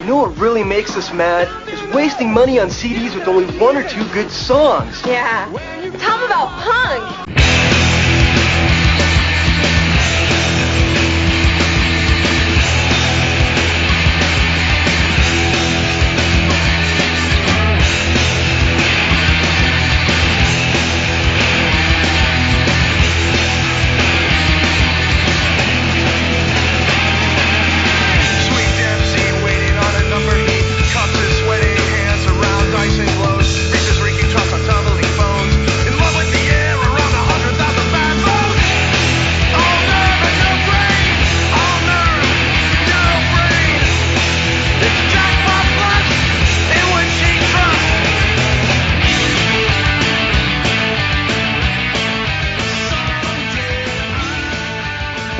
You know what really makes us mad? Is wasting money on CDs with only one or two good songs. Yeah. Tell them about punk.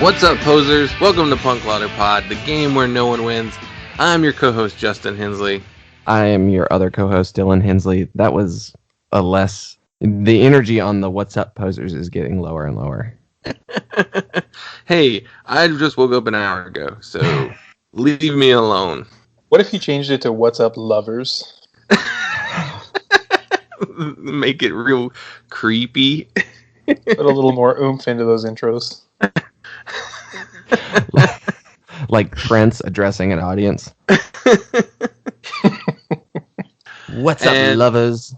What's up, posers? Welcome to Punk Louder Pod, the game where no one wins. I'm your co-host, Justin Hensley. I am your other co-host, Dylan Hensley. That was a less... The energy on the What's Up, posers is getting lower and lower. Hey, I just woke up an hour ago, so leave me alone. What if you changed it to What's Up, lovers? Make it real creepy. Put a little more oomph into those intros. Like Prince addressing an audience. What's up, lovers?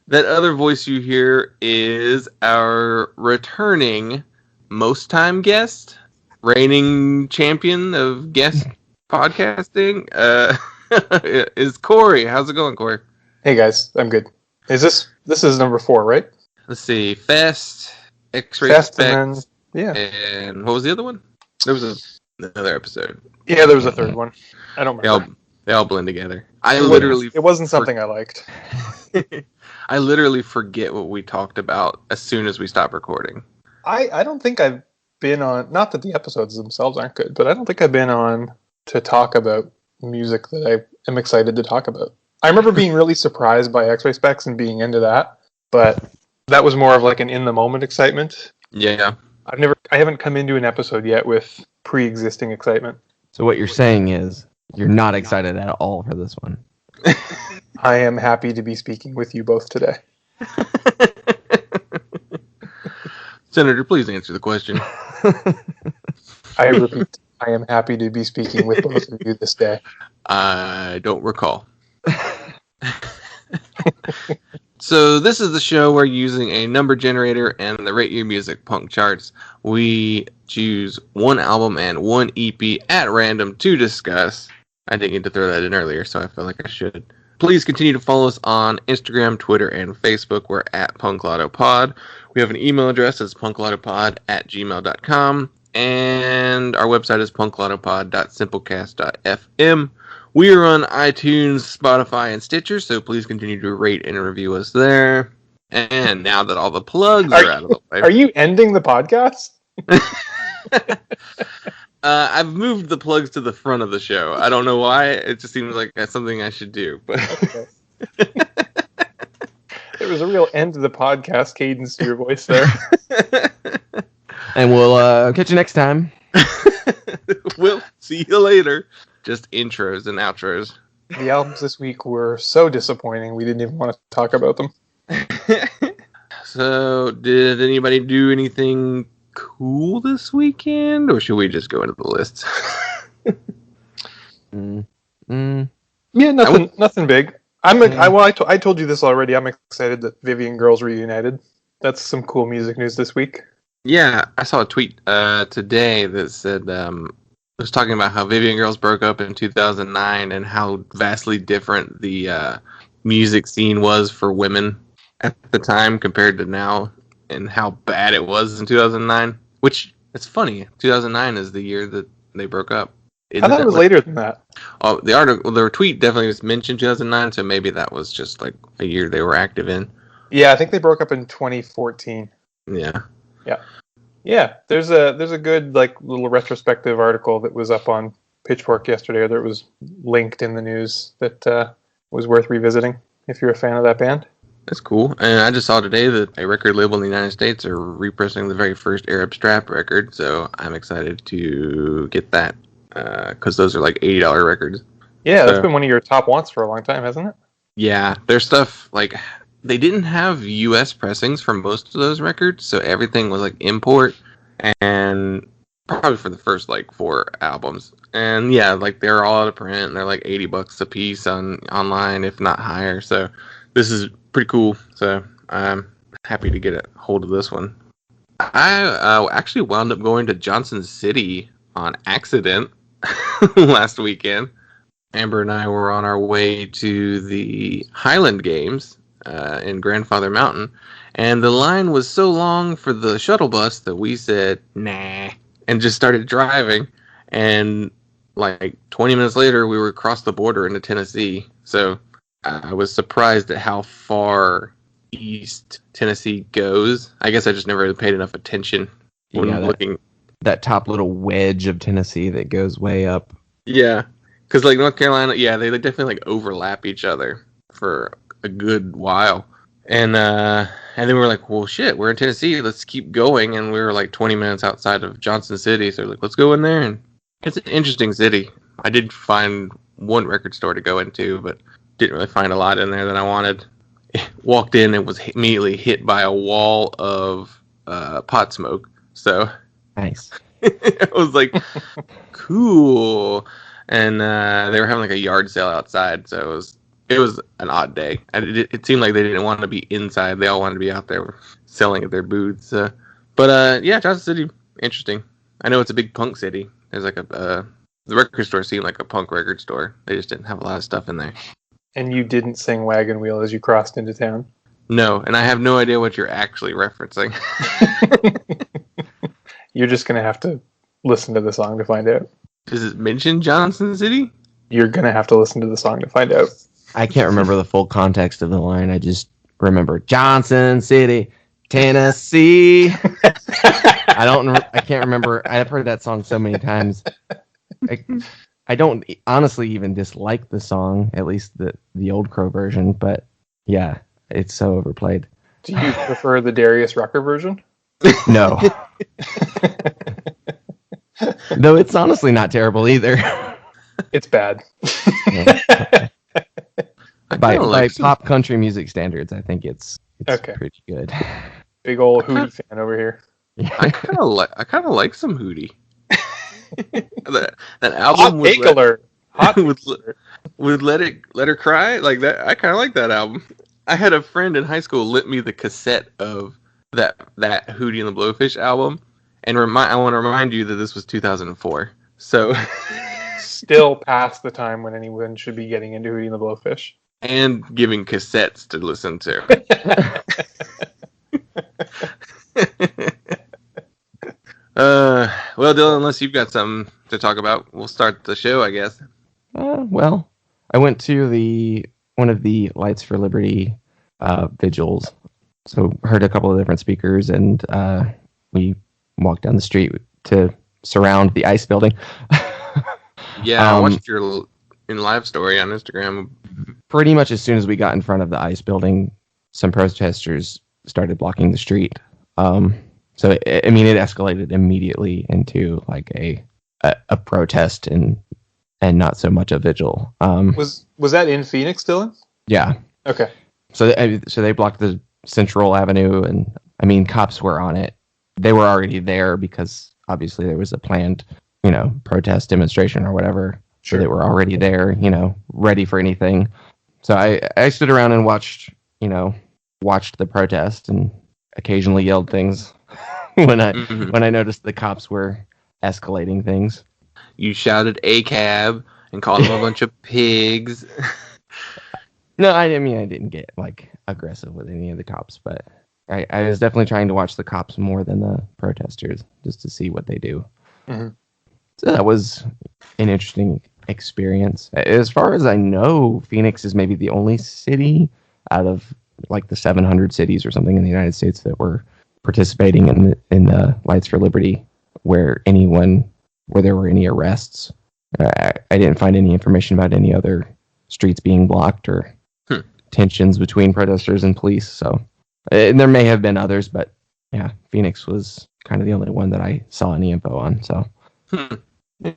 That other voice you hear is our returning most time guest, reigning champion of guest podcasting, is Cory. How's it going, Cory? Hey guys, I'm good. This is number 4, right? Let's see. Fest, X-Ray Fest, Specs, and what was the other one? There was another episode. Yeah, there was a third one. I don't remember. They all blend together. It wasn't something I liked. I literally forget what we talked about as soon as we stop recording. I don't think I've been on, not that the episodes themselves aren't good, but I don't think I've been on to talk about music that I am excited to talk about. I remember being really surprised by X-Ray Specs and being into that, but that was more of like an in-the-moment excitement. Yeah. I haven't come into an episode yet with pre-existing excitement. So what you're saying is you're not excited at all for this one. I am happy to be speaking with you both today. Senator, please answer the question. I repeat, I am happy to be speaking with both of you this day. I don't recall. So this is the show where using a number generator and the Rate Your Music punk charts, we choose one album and one EP at random to discuss. I didn't get to throw that in earlier, so I feel like I should. Please continue to follow us on Instagram, Twitter, and Facebook. We're at punklautopod. We have an email address that's punklautopod@gmail.com, and our website is punklautopod.simplecast.fm. We are on iTunes, Spotify, and Stitcher, so please continue to rate and review us there. And now that all the plugs are out of the way... Are you ending the podcast? I've moved the plugs to the front of the show. I don't know why. It just seems like that's something I should do. But okay. There was a real end to the podcast cadence to your voice there. And we'll catch you next time. We'll see you later. Just intros and outros. The albums this week were so disappointing, we didn't even want to talk about them. So, did anybody do anything cool this weekend, or should we just go into the list? Yeah, nothing big. I told you this already. I'm excited that Vivian Girls reunited. That's some cool music news this week. Yeah, I saw a tweet today that said it was talking about how Vivian Girls broke up in 2009 and how vastly different the music scene was for women at the time compared to now, and how bad it was in 2009. Which, it's funny, 2009 is the year that they broke up. I thought it was later than that. Oh, the tweet definitely was mentioned 2009, so maybe that was just like a year they were active in. Yeah, I think they broke up in 2014. Yeah. Yeah, there's a good like little retrospective article that was up on Pitchfork yesterday, or that was linked in the news, that was worth revisiting if you're a fan of that band. That's cool. And I just saw today that a record label in the United States are repressing the very first Arab Strap record, so I'm excited to get that. because those are like $80 records. Yeah, that's been one of your top wants for a long time, hasn't it? Yeah, their stuff, like, they didn't have US pressings for most of those records, so everything was like import, and probably for the first like 4 albums. And yeah, like they're all out of print, and they're like $80 a piece online, if not higher. So this is pretty cool. So I'm happy to get a hold of this one. I actually wound up going to Johnson City on accident last weekend. Amber and I were on our way to the Highland Games in Grandfather Mountain, and the line was so long for the shuttle bus that we said, nah, and just started driving. And like 20 minutes later, we were across the border into Tennessee. So I was surprised at how far east Tennessee goes. I guess I just never really paid enough attention when looking. That top little wedge of Tennessee that goes way up. Yeah, because like North Carolina, yeah, they definitely like overlap each other for a good while. And then we were like, well, shit, we're in Tennessee. Let's keep going. And we were like 20 minutes outside of Johnson City. So like, let's go in there. And it's an interesting city. I did find one record store to go into, but didn't really find a lot in there that I wanted. Walked in and was immediately hit by a wall of pot smoke. So nice. I was like, cool. And they were having like a yard sale outside. So it was an odd day. It seemed like they didn't want to be inside. They all wanted to be out there selling at their booths. But yeah, Johnson City, interesting. I know it's a big punk city. There's like the record store seemed like a punk record store. They just didn't have a lot of stuff in there. And you didn't sing Wagon Wheel as you crossed into town? No, and I have no idea what you're actually referencing. You're just going to have to listen to the song to find out. Does it mention Johnson City? You're going to have to listen to the song to find out. I can't remember the full context of the line. I just remember Johnson City, Tennessee. I can't remember. I've heard that song so many times. I don't honestly even dislike the song, at least the old Crow version, but yeah, it's so overplayed. Do you prefer the Darius Rucker version? No. Though it's honestly not terrible either. It's bad. By pop country music standards, I think it's okay. Pretty good. Big old Hootie fan over here. Yeah. I kind of like some Hootie. that album with Let Her Cry, like that. I kind of like that album. I had a friend in high school lent me the cassette of that Hootie and the Blowfish album, and I want to remind you that this was 2004. So still past the time when anyone should be getting into Hootie and the Blowfish and giving cassettes to listen to. Well, Dylan, unless you've got something to talk about, we'll start the show, I guess. Well, I went to one of the Lights for Liberty vigils, so heard a couple of different speakers, and we walked down the street to surround the ice building. Yeah, I watched your live story on Instagram. Pretty much as soon as we got in front of the ice building, some protesters started blocking the street. So it escalated immediately into like a protest and not so much a vigil. Was that in Phoenix, Dylan? Yeah. Okay. So they blocked the Central Avenue, and cops were on it. They were already there because obviously there was a planned, protest demonstration or whatever. Sure. So they were already there, ready for anything. So I stood around and watched the protest and occasionally yelled things when I noticed the cops were escalating things. You shouted "A cab" and called them a bunch of pigs. No, I didn't get like aggressive with any of the cops, but I was definitely trying to watch the cops more than the protesters just to see what they do. Mm-hmm. So that was an interesting experience. As far as I know, Phoenix is maybe the only city out of like the 700 cities or something in the United States that were participating in the Lights for Liberty where there were any arrests. I didn't find any information about any other streets being blocked or tensions between protesters and police. So there may have been others, but yeah, Phoenix was kind of the only one that I saw any info on. So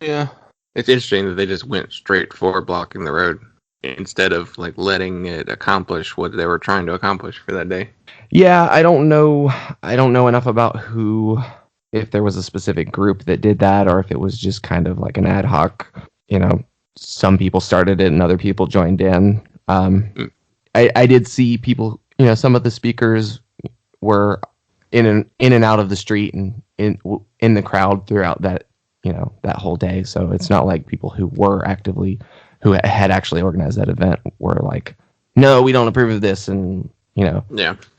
yeah, It's interesting that they just went straight for blocking the road instead of like letting it accomplish what they were trying to accomplish for that day. Yeah, I don't know enough about if there was a specific group that did that or if it was just kind of like an ad hoc, some people started it and other people joined in. I did see people, some of the speakers were in and out of the street and in the crowd throughout that, that whole day. So it's not like people who had actually organized that event were like, no, we don't approve of this. And, Yeah.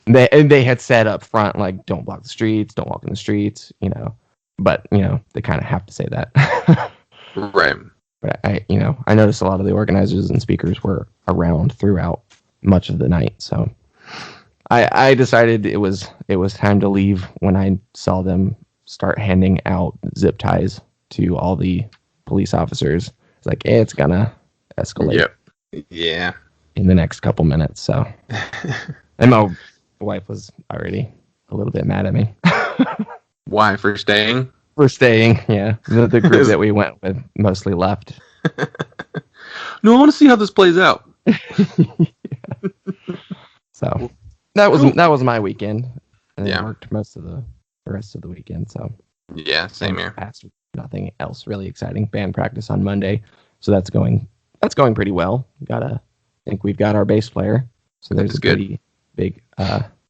they had said up front, like, don't block the streets, don't walk in the streets, but, they kind of have to say that. Right. But I noticed a lot of the organizers and speakers were around throughout much of the night. So I decided it was time to leave when I saw them start handing out zip ties to all the police officers. It's like, it's gonna escalate. Yep. Yeah. In the next couple minutes. So, and my wife was already a little bit mad at me. Why, for staying? For staying, yeah. The group that we went with mostly left. No, I want to see how this plays out. Yeah. So that was my weekend. And I worked most of the rest of the weekend. So yeah, same here. Nothing else really exciting. Band practice on Monday, so that's going pretty well. I think we've got our bass player, so there's a pretty big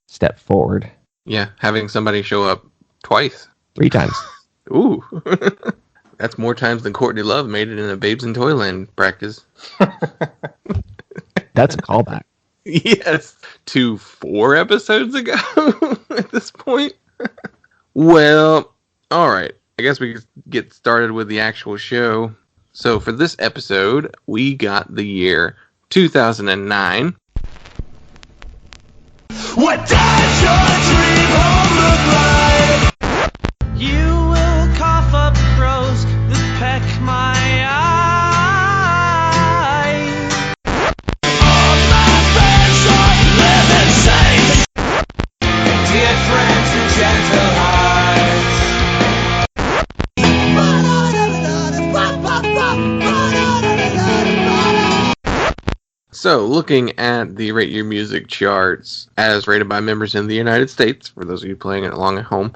step forward. Yeah, having somebody show up twice. 3 times. Ooh. That's more times than Courtney Love made it in a Babes in Toyland practice. That's a callback. Yes. To 4 episodes ago at this point. Well, all right. I guess we can get started with the actual show. So for this episode, we got the year 2009. What does your dream home look like? You will cough up crows that peck my eye. All my friends are living safe. Dear friends and gentle hearts. So, looking at the Rate Your Music charts as rated by members in the United States, for those of you playing it along at home,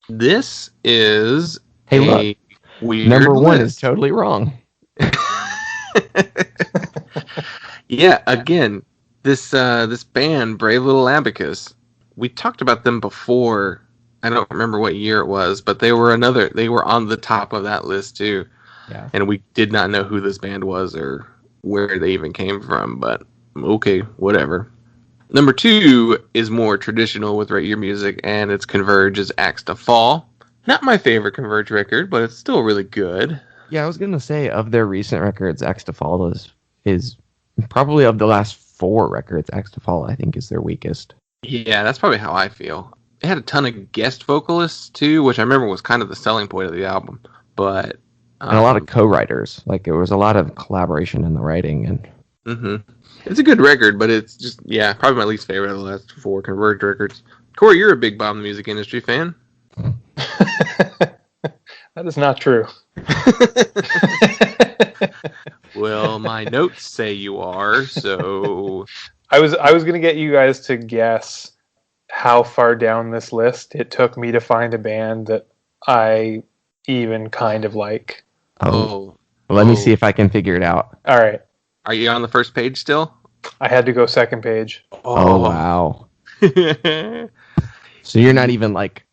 this is look, weird number 1 list. is totally wrong. Yeah, again, this band, Brave Little Abacus, we talked about them before. I don't remember what year it was, but they were on the top of that list too. Yeah. And we did not know who this band was or where they even came from, but okay, whatever. Number 2 is more traditional with Rate Your Music, and it's Converge's Axe to Fall. Not my favorite Converge record, but it's still really good. Yeah, I was gonna say of their recent records, Axe to Fall is probably of the last 4 records. Axe to Fall, I think, is their weakest. Yeah, that's probably how I feel. It had a ton of guest vocalists too, which I remember was kind of the selling point of the album. But and a lot of co-writers. Like, there was a lot of collaboration in the writing. And it's a good record, but it's just, probably my least favorite of the last 4 Converge records. Cory, you're a big Bomb the Music Industry fan. That is not true. Well, my notes say you are, so... I was going to get you guys to guess how far down this list it took me to find a band that I even kind of like. Well, let me see if I can figure it out. All right. Are you on the first page still? I had to go second page. Oh wow. So you're not even like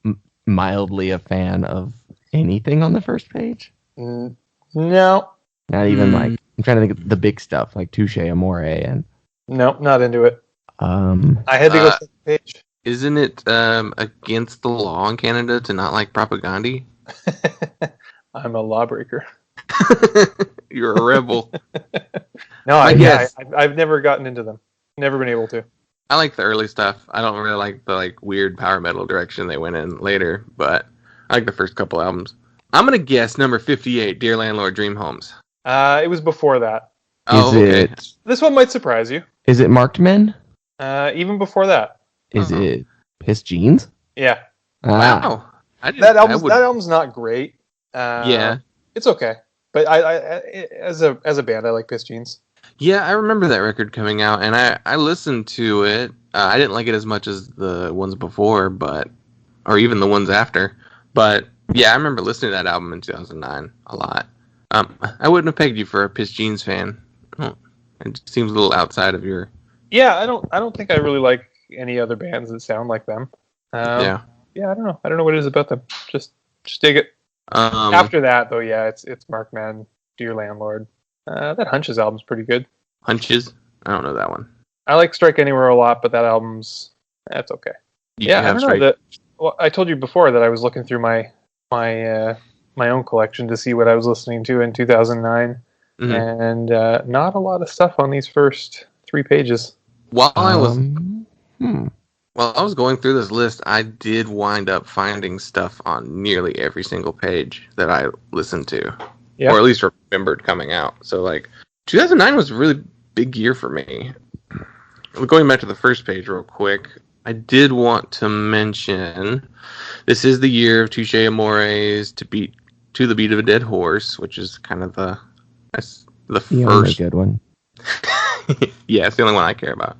mildly a fan of anything on the first page? No. Not even like, I'm trying to think of the big stuff like Touche Amore and... No, not into it. I had to go second page. Isn't it against the law in Canada to not like propaganda? I'm a lawbreaker. You're a rebel. No, I've never gotten into them. Never been able to. I like the early stuff. I don't really like the weird power metal direction they went in later, but I like the first couple albums. I'm gonna guess number 58, Dear Landlord, Dream Homes. It was before that. This one might surprise you. Is it Marked Men? Even before that. Is it Piss Jeans? Yeah. Wow. That album's not great. Yeah. It's okay. But I as a band, I like Piss Jeans. Yeah, I remember that record coming out, and I listened to it. I didn't like it as much as the ones before, or even the ones after. But yeah, I remember listening to that album in 2009 a lot. I wouldn't have pegged you for a Piss Jeans fan. Oh, it seems a little outside of your. Yeah, I don't think I really like any other bands that sound like them. Yeah. Yeah, I don't know. I don't know what it is about them. Just dig it. After that, though, yeah, it's Markman, Dear Landlord. That Hunches album's pretty good. Hunches? I don't know that one. I like Strike Anywhere a lot, but that that's okay. Yeah, I don't know. Well, I told you before that I was looking through my own collection to see what I was listening to in 2009, and not a lot of stuff on these first 3 pages. While I was going through this list, I did wind up finding stuff on nearly every single page that I listened to, or at least remembered coming out. So, 2009 was a really big year for me. Going back to the first page real quick, I did want to mention this is the year of Touche Amore's To the Beat of a Dead Horse, which is kind of the first good one. Yeah, it's the only one I care about.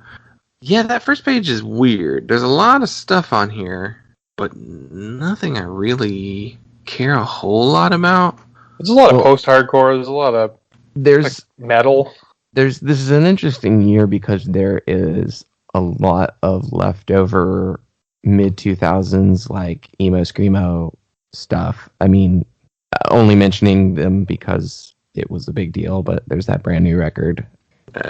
Yeah, that first page is weird. There's a lot of stuff on here, but nothing I really care a whole lot about. There's a lot of post-hardcore. There's a lot of metal. This is an interesting year because there is a lot of leftover mid-2000s emo screamo stuff. I mean, only mentioning them because it was a big deal, but there's that brand new record.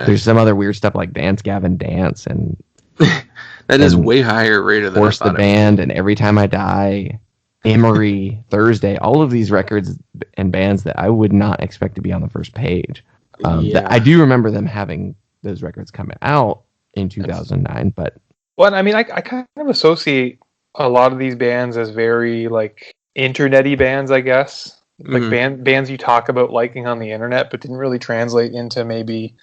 There's some other weird stuff like Dance Gavin Dance and that is way higher rated than Force the Band and Every Time I Die, Emery, Thursday, all of these records and bands that I would not expect to be on the first page. I do remember them having those records coming out in 2009, but well, I mean, I kind of associate a lot of these bands as very internet-y bands, I guess. Bands you talk about liking on the internet, but didn't really translate into maybe,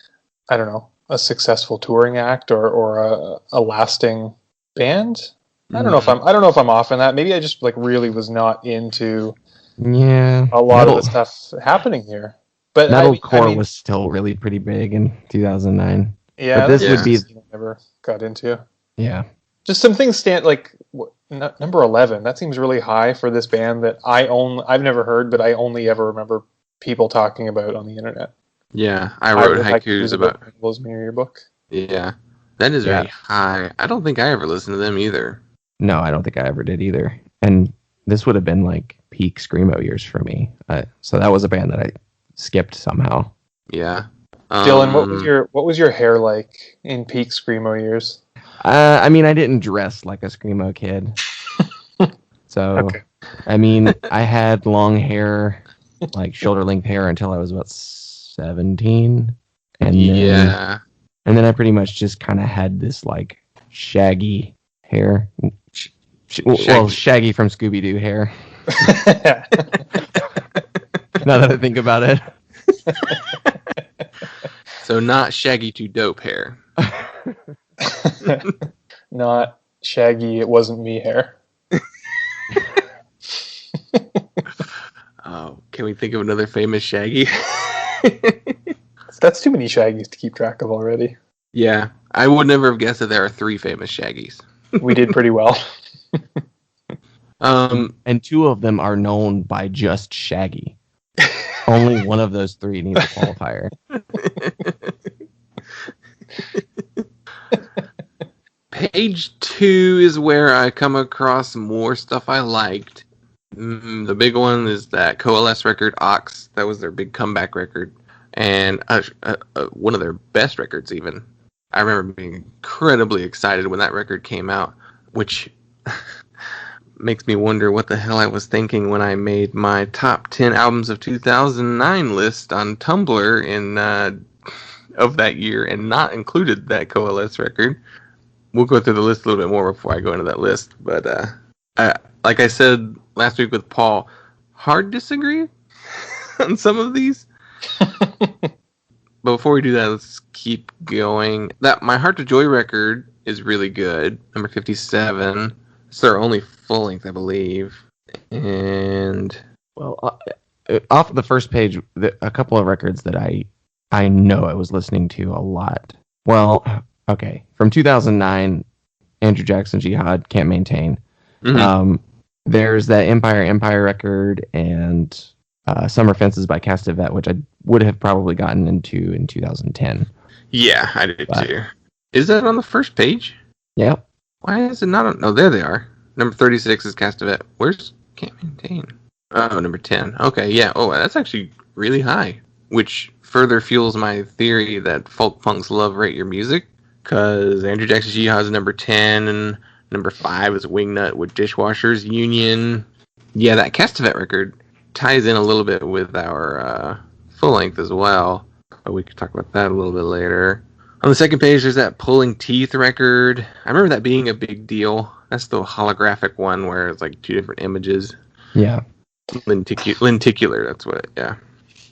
I don't know, a successful touring act or a lasting band. I don't know if I'm off on that. Maybe I just really was not into a lot of the stuff happening here. But metalcore was still really pretty big in 2009. Yeah, but this would be never got into. Yeah, just some things stand number 11. That seems really high for this band that I've never heard, but I only ever remember people talking about on the internet. Yeah, I wrote haikus about Rosemary Yearbook. Yeah, that is very high. I don't think I ever listened to them either. No, I don't think I ever did either. And this would have been peak screamo years for me. So that was a band that I skipped somehow. Yeah. Dylan, what was your hair like in peak screamo years? I mean, I didn't dress like a screamo kid. So, okay. I mean, I had long hair, shoulder length hair until I was about 17. And then I pretty much just kind of had this shaggy hair. Shaggy from Scooby-Doo hair. Now that I think about it. So not Shaggy to Dope hair. Not Shaggy, it wasn't me hair. Oh, can we think of another famous Shaggy? That's too many Shaggies to keep track of already. Yeah, I would never have guessed that there are 3 famous Shaggies. We did pretty well. And 2 of them are known by just Shaggy. Only one of those 3 needs a qualifier. Page 2 is where I come across more stuff I liked. The big one is that Coalesce record, Ox. That was their big comeback record. And one of their best records, even. I remember being incredibly excited when that record came out, which makes me wonder what the hell I was thinking when I made my top 10 albums of 2009 list on Tumblr of that year and not included that Coalesce record. We'll go through the list a little bit more before I go into that list. But like I said last week with Paul, hard disagree on some of these. But before we do that, let's keep going. That My Heart to Joy record is really good. Number 57. It's their only full length, I believe. And well, off the first page, a couple of records that I know I was listening to a lot. Well, okay, from 2009, Andrew Jackson Jihad, Can't Maintain. Mm-hmm. There's that Empire record and Summer Fences by Castavet, which I would have probably gotten into in 2010. Yeah, I did too. Is that on the first page? Yep. Why is it not on? Oh, there they are. Number 36 is Castavet. Where's Can't Maintain? Oh, number 10. Okay, yeah. Oh, that's actually really high, which further fuels my theory that folk punks love Rate Your Music, because Andrew Jackson Jihad is number 10, and number 5 is Wingnut with Dishwashers Union. Yeah, that Castavet record ties in a little bit with our full length as well, but we could talk about that a little bit later. On the second page, there's that Pulling Teeth record. I remember that being a big deal. That's the holographic one where it's like 2 different images. Yeah. Lenticular, that's what, yeah.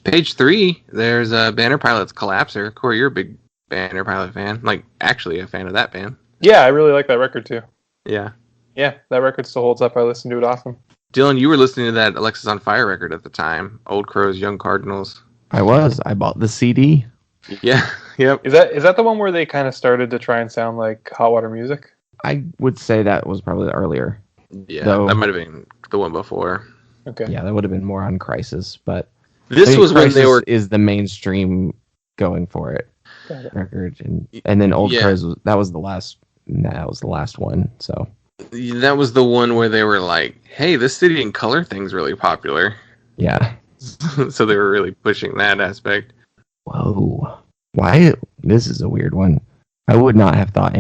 Page 3, there's Banner Pilot's Collapser. Cory, you're a big Banner Pilot fan. Like, actually a fan of that band. Yeah, I really like that record too. Yeah. Yeah, that record still holds up. I listen to it often. Dylan, you were listening to that Alexis on Fire record at the time. Old Crows, Young Cardinals. I bought the CD. Yeah, yep. Is that the one where they kind of started to try and sound like Hot Water Music? I would say that was probably earlier. Yeah, Though, that might have been the one before. Okay. Yeah, that would have been more on Crisis, but This was when Crisis they were... is the mainstream going for it record, and then Old Crows that was the last one. So that was the one where they were like, "Hey, this City in Color thing's really popular." yeah. So they were really pushing that aspect. Whoa. Why? This is a weird one. I would not have thought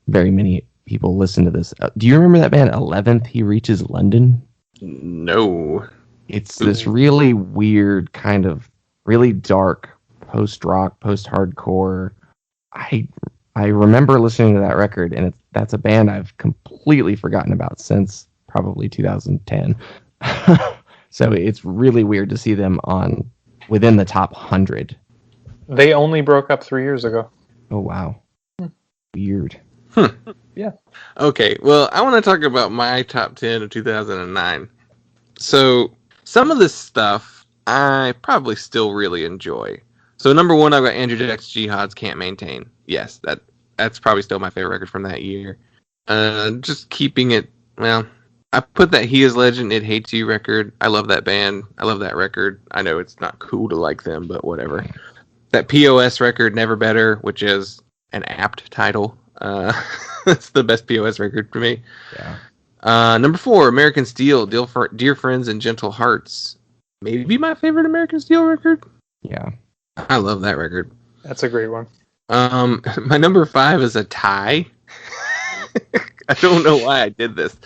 very many people listen to this. Do you remember that band 11th He Reaches London? No. It's this really weird kind of really dark post-rock, post-hardcore. I remember listening to that record, and that's a band I've completely forgotten about since probably 2010. So it's really weird to see them within the top 100. They only broke up 3 years ago. Oh, wow. Weird. Yeah. Okay, well, I want to talk about my top 10 of 2009. So, some of this stuff I probably still really enjoy. So, number 1, I've got Andrew Jackson Jihad's Can't Maintain. Yes, that's probably still my favorite record from that year. Just keeping it, well, I put that He Is Legend, It Hates You record. I love that band. I love that record. I know it's not cool to like them, but whatever. That POS record, Never Better, which is an apt title. It's the best POS record for me. Yeah. Number 4, American Steel, Dear Friends and Gentle Hearts. Maybe my favorite American Steel record. Yeah. I love that record. That's a great one. My number 5 is a tie. I don't know why I did this.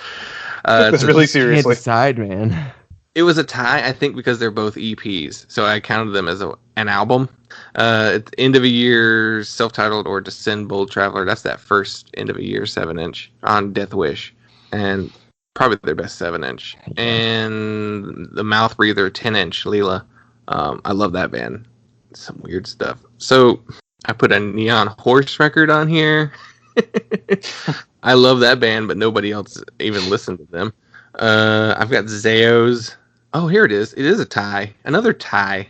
That's really Can't seriously. decide, man. It was a tie, I think, because they're both EPs, so I counted them as an album. It's End of a Year, Self-Titled, or Descend Bold Traveler. That's that first End of a Year 7-inch on Death Wish, and probably their best 7-inch. Yeah. And the Mouth Breather 10-inch, Leela. I love that band. Some weird stuff. So I put a Neon Horse record on here. I love that band, but nobody else even listened to them. I've got Zayo's. Oh, here it is. It is a tie. Another tie.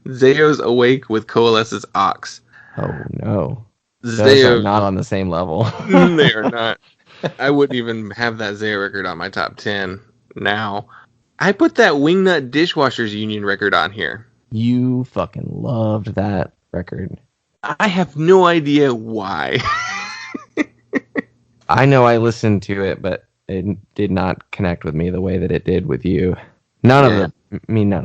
Zayo's Awake with Coalesce's Ox. Oh, no. Those Zayo, are not on the same level. they are not. I wouldn't even have that Zayo record on my top 10 now. I put that Wingnut Dishwashers Union record on here. You fucking loved that record. I have no idea why. I know I listened to it, but it did not connect with me the way that it did with you. None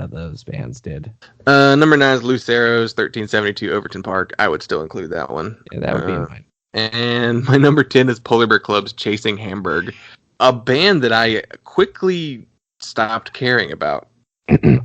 of those bands did. Number 9 is Lucero's 1372 Overton Park. I would still include that one. Yeah, that would be mine. And my number 10 is Polar Bear Club's Chasing Hamburg, a band that I quickly stopped caring about.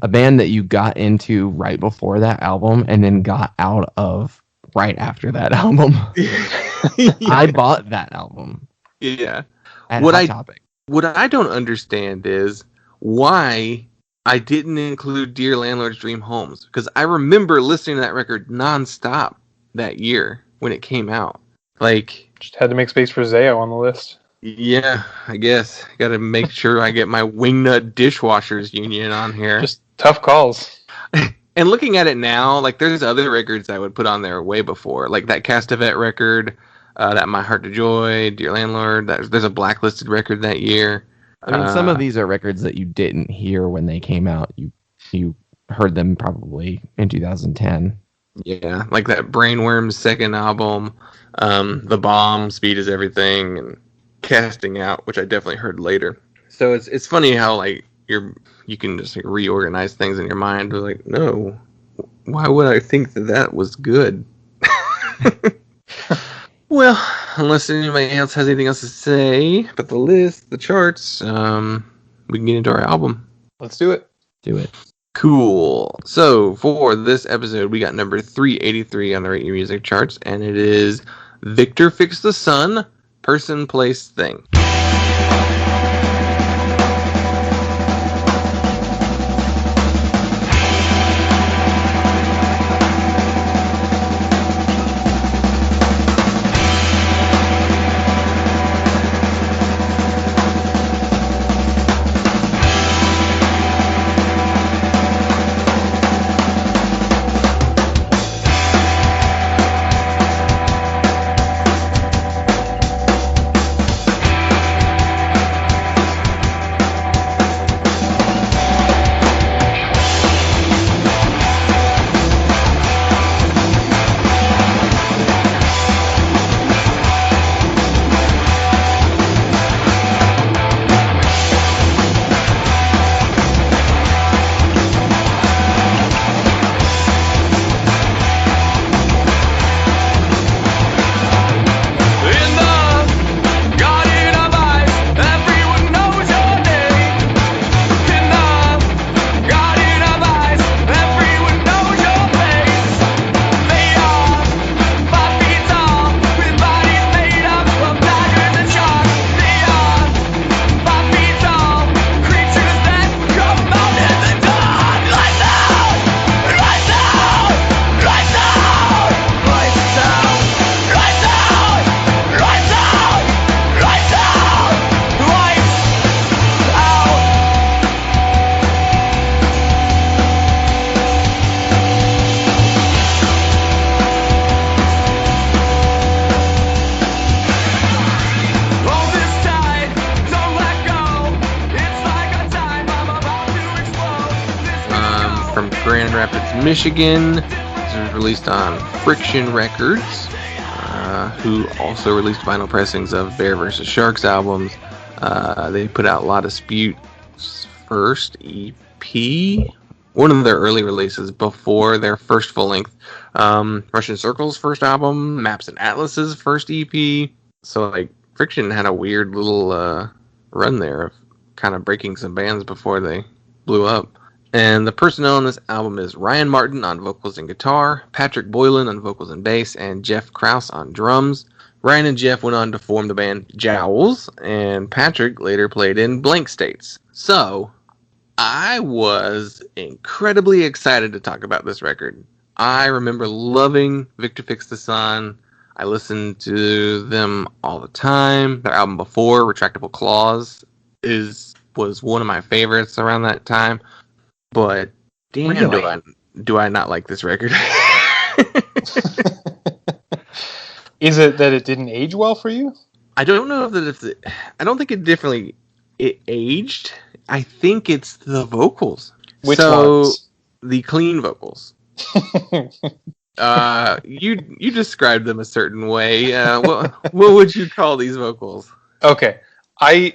A band that you got into right before that album and then got out of right after that album. Yeah. I bought that album. Yeah. At What Hot I- Topic. What I don't understand is why I didn't include Dear Landlord's Dream Homes, because I remember listening to that record nonstop that year when it came out. Like, Just had to make space for Zayo on the list. Yeah, I guess. Got to make sure I get my Wingnut Dishwashers Union on here. Just tough calls. And looking at it now, like there's other records I would put on there way before, like that Castavet record, that My Heart to Joy, Dear Landlord. There's a Blacklisted record that year. I mean, some of these are records that you didn't hear when they came out. You heard them probably in 2010. Yeah, like that Brainworms second album, The Bomb, Speed is Everything, and Casting Out, which I definitely heard later. So it's funny how like you can just like reorganize things in your mind. But like, no, why would I think that was good? Well, unless anybody else has anything else to say about the list, the charts, we can get into our album. Let's do it. Do it. Cool. So for this episode, we got number 383 on the Rate Your Music charts, and it is Victor Fix the Sun, Person, Place, Thing. Michigan. This was released on Friction Records, who also released vinyl pressings of Bear vs. Sharks albums. They put out La Dispute's first EP, one of their early releases before their first full-length. Russian Circle's first album, Maps and Atlas's first EP. So, like, Friction had a weird little run there of kind of breaking some bands before they blew up. And the personnel on this album is Ryan Martin on vocals and guitar, Patrick Boylan on vocals and bass, and Jeff Krause on drums. Ryan and Jeff went on to form the band Jowls, and Patrick later played in Blank States. So, I was incredibly excited to talk about this record. I remember loving Victor Fix the Sun. I listened to them all the time. Their album before, Retractable Claws, was one of my favorites around that time. But damn, really? do I not like this record? Is it that it didn't age well for you? I don't know I don't think it aged. I think it's the vocals. Which ones? The clean vocals. You described them a certain way. What would you call these vocals? Okay, I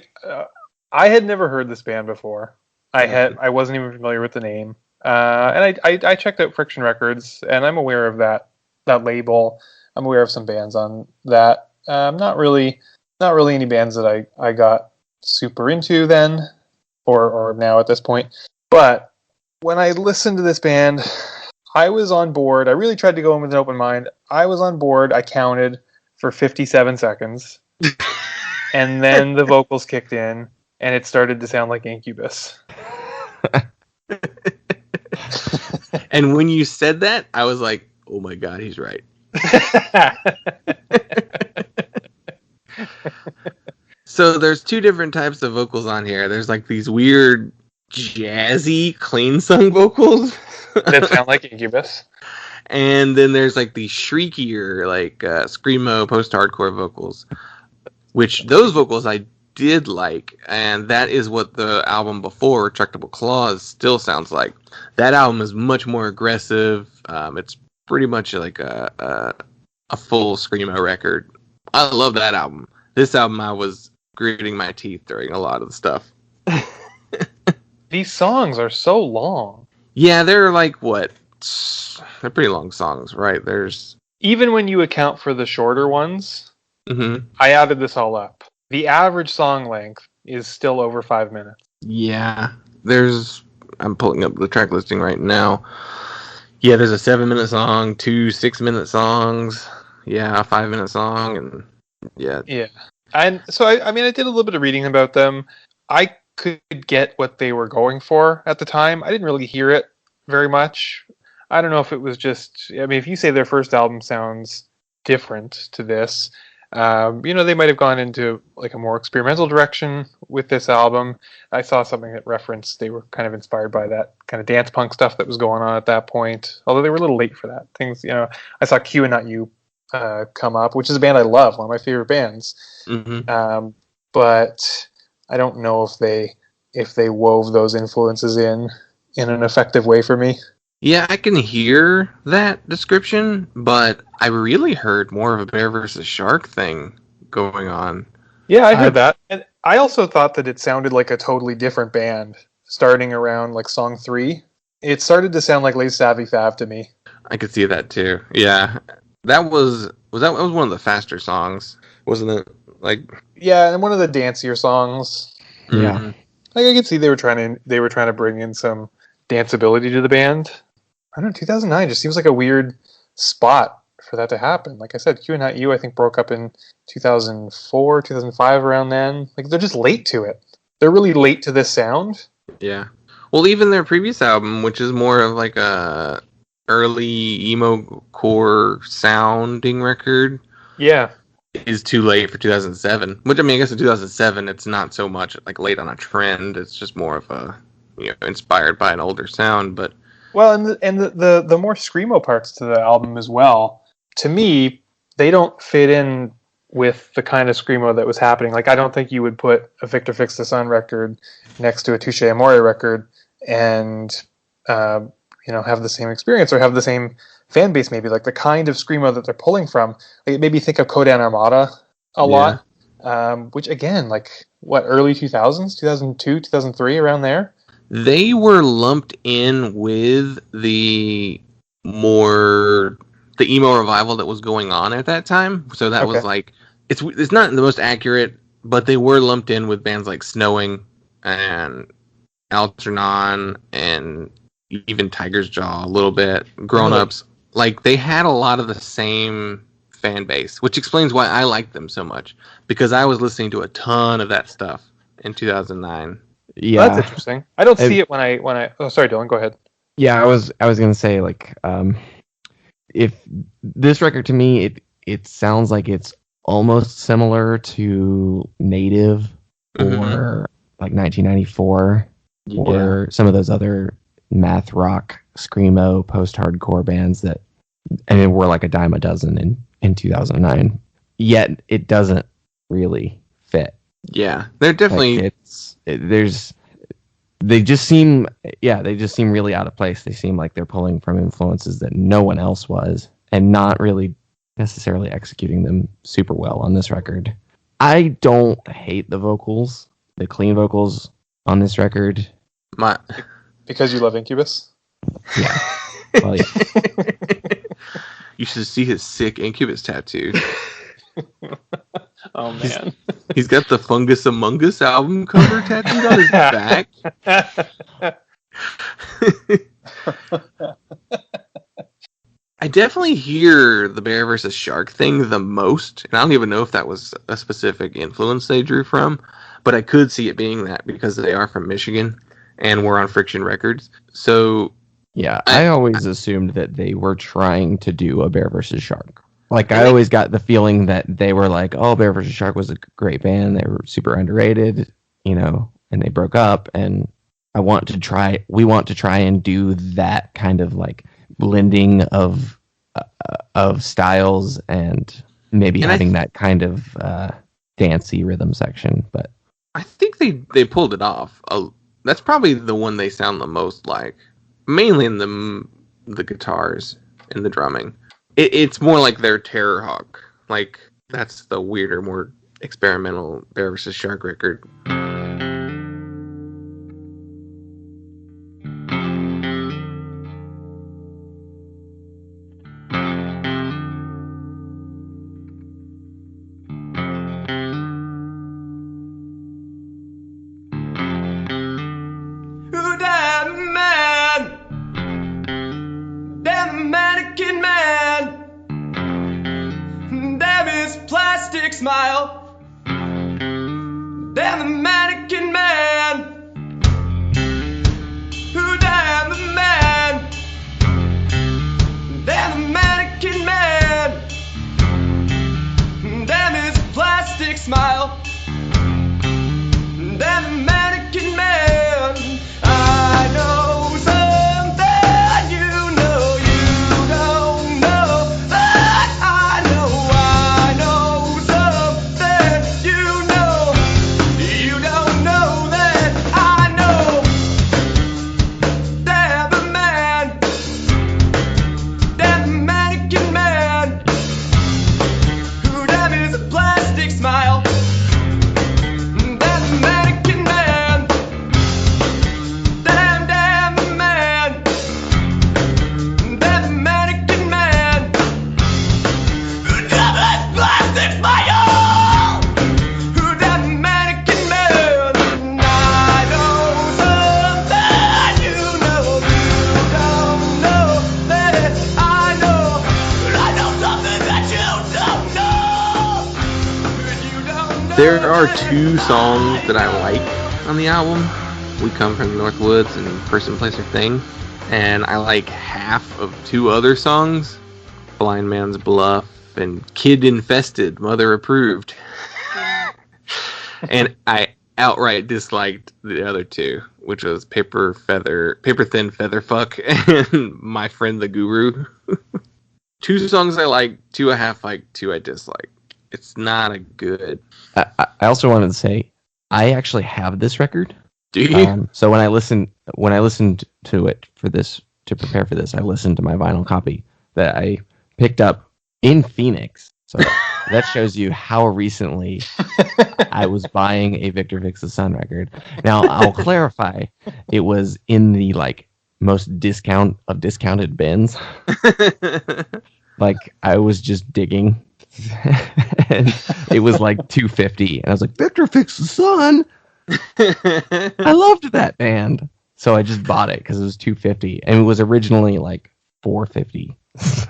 had never heard this band before. I wasn't even familiar with the name, and I checked out Friction Records, and I'm aware of that label. I'm aware of some bands on that. Not really any bands that I got super into then, or now at this point. But when I listened to this band, I was on board. I really tried to go in with an open mind. I was on board. I counted for 57 seconds, and then the vocals kicked in, and it started to sound like Incubus. And when you said that, I was like, oh my god, he's right. So there's two different types of vocals on here. There's like these weird jazzy, clean sung vocals. That sound like Incubus. And then there's like the shriekier, like screamo post-hardcore vocals, which those vocals I did like, and that is what the album before, Retractable Claws, still sounds like. That album is much more aggressive. It's pretty much like a full screamo record. I love that album. This album, I was gritting my teeth during a lot of the stuff. These songs are so long. Yeah, they're like what? They're pretty long songs, right? There's Even when you account for the shorter ones, Mm-hmm. I added this all up. The average song length is still over 5 minutes. Yeah, I'm pulling up the track listing right now. Yeah, there's a 7-minute song, 2 6-minute songs, yeah, a 5-minute song, and yeah. Yeah. And so, I mean, I did a little bit of reading about them. I could get what they were going for at the time. I didn't really hear it very much. I don't know if it was just, I mean, if you say their first album sounds different to this, they might have gone into like a more experimental direction with this album. I saw something that referenced they were kind of inspired by that kind of dance punk stuff that was going on at that point, although they were a little late for that. I saw Q and Not You come up, which is a band I love, one of my favorite bands. Mm-hmm. But I don't know if they wove those influences in an effective way for me. Yeah, I can hear that description, but I really heard more of a bear versus shark thing going on. Yeah, I heard that. And I also thought that it sounded like a totally different band starting around like song 3. It started to sound like Les Savvy Fav to me. I could see that too. Yeah. That was one of the faster songs, wasn't it? Like, yeah, and one of the dancier songs. Yeah. mm-hmm. Like I could see they were trying to bring in some danceability to the band. I don't know, 2009 just seems like a weird spot for that to happen. Like I said, Q and Not You, I think, broke up in 2004, 2005, around then. Like, they're just late to it. They're really late to this sound. Yeah. Well, even their previous album, which is more of like a early emo core sounding record, Yeah. is too late for 2007. Which, I mean, I guess in 2007, it's not so much like late on a trend. It's just more of a, inspired by an older sound, but Well, and the more screamo parts to the album as well, to me, they don't fit in with the kind of screamo that was happening. Like, I don't think you would put a Victor Fix the Sun record next to a Touche Amore record and, have the same experience or have the same fan base maybe. Like, the kind of screamo that they're pulling from, like, it made me think of Kodan Armada a lot, which, again, like, early 2000s, 2002, 2003, around there? they were lumped in with the emo revival that was going on at that time. So that was like, it's not the most accurate, but they were lumped in with bands like Snowing and Algernon and even Tiger's Jaw a little bit, Grown Ups. Like, they had a lot of the same fan base, which explains why I like them so much, because I was listening to a ton of that stuff in 2009. Yeah, That's interesting. I don't see it when I. Oh, sorry, Dylan. Go ahead. Yeah, I was gonna say, like, if this record to me, it sounds like it's almost similar to Native or like 1994 or some of those other math rock screamo post hardcore bands that, and it were like a dime a dozen in 2009. Yet it doesn't really fit. Yeah, they're definitely. Like, they just seem really out of place. They seem like they're pulling from influences that no one else was, and not really necessarily executing them super well on this record. I don't hate the vocals, the clean vocals on this record. Because you love Incubus? Yeah. Well, yeah. You should see his sick Incubus tattoo. Oh, man. He's got the Fungus Among Us album cover tattooed on his back. I definitely hear the bear versus shark thing the most, and I don't even know if that was a specific influence they drew from, but I could see it being that because they are from Michigan and we're on Friction Records. So yeah, I always assumed that they were trying to do a bear versus shark. Like, I always got the feeling that they were like, oh, Bear vs. Shark was a great band. They were super underrated, and they broke up. And we want to try and do that kind of like blending of styles and maybe having that kind of dancey rhythm section. But I think they pulled it off. That's probably the one they sound the most like, mainly in the guitars and the drumming. It's more like their Terror Hawk. Like, that's the weirder, more experimental Bear vs. Shark record. Smile. Damn the mannequin man. Who damn the man? Damn the mannequin man. Damn his plastic smile. Damn the mannequin man. I know something you know you don't know. I know something you don't know that I know. Damn the man. Damn the mannequin man. Who damn is a plastic smile. Damn the mannequin man. Damn the man. Damn the mannequin man. Who damn is plastic smile. Who damn the mannequin man. I know something you know you don't know that I know. But I know something that you don't know. There are two songs that I like on the album. We Come from the Northwoods and Person, Place, or Thing. And I like half of two other songs. Blind Man's Bluff and Kid Infested, Mother Approved. And I outright disliked the other two, which was Paperthin, Featherfuck, and My Friend the Guru. Two songs I like, two I half like, two I dislike. It's not a good... I also wanted to say, I actually have this record. Do you? So when I listened to it to prepare for this, I listened to my vinyl copy that I picked up in Phoenix. So that shows you how recently I was buying a Victor Fix the Sun record. Now I'll clarify, it was in the like most discounted bins. Like I was just digging. And it was like $250, and I was like, Victor Fix the Sun. I loved that band, so I just bought it because it was $250, and it was originally like $450. So,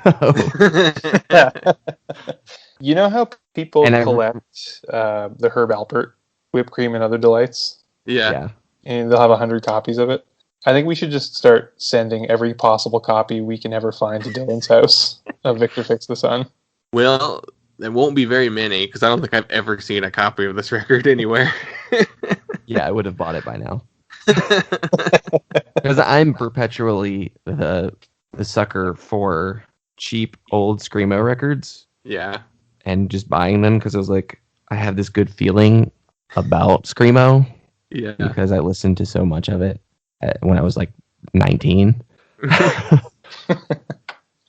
You know how people collect the Herb Alpert whipped cream and other delights, Yeah. and they'll have 100 copies of it? I think we should just start sending every possible copy we can ever find to Dylan's house of Victor Fix the Sun. Well, there won't be very many, because I don't think I've ever seen a copy of this record anywhere. yeah, I would have bought it by now. Because I'm perpetually the sucker for cheap old screamo records. Yeah. And just buying them because I was like, I have this good feeling about screamo. Yeah. Because I listened to so much of it when I was like 19.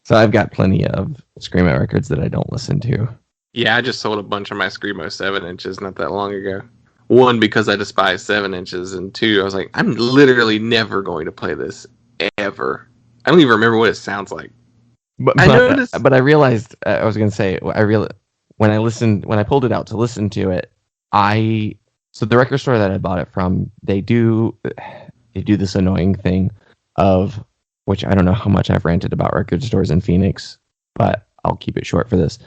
So I've got plenty of screamo records that I don't listen to. Yeah, I just sold a bunch of my Screamo 7-inches not that long ago. One, because I despise 7-inches, and two, I was like, I'm literally never going to play this ever. I don't even remember what it sounds like. But I realized I was going to say when I pulled it out to listen to it, so the record store that I bought it from, they do this annoying thing of, which I don't know how much I've ranted about record stores in Phoenix, but I'll keep it short for this.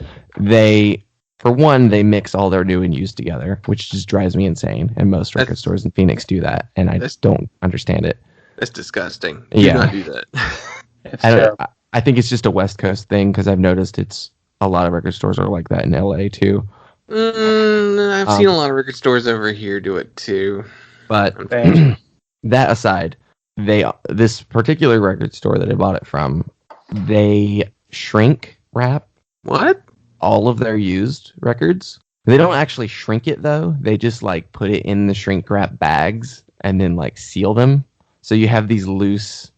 For one, they mix all their new and used together, which just drives me insane. And most record stores in Phoenix do that, and I just don't understand it. That's disgusting. Do not do that. I think it's just a West Coast thing because I've noticed it's a lot of record stores are like that in LA too. I've seen a lot of record stores over here do it too. But that aside, this particular record store that I bought it from, they shrink wrap What? all of their used records. They don't actually shrink it though. They just like put it in the shrink wrap bags and then like seal them. So you have these loose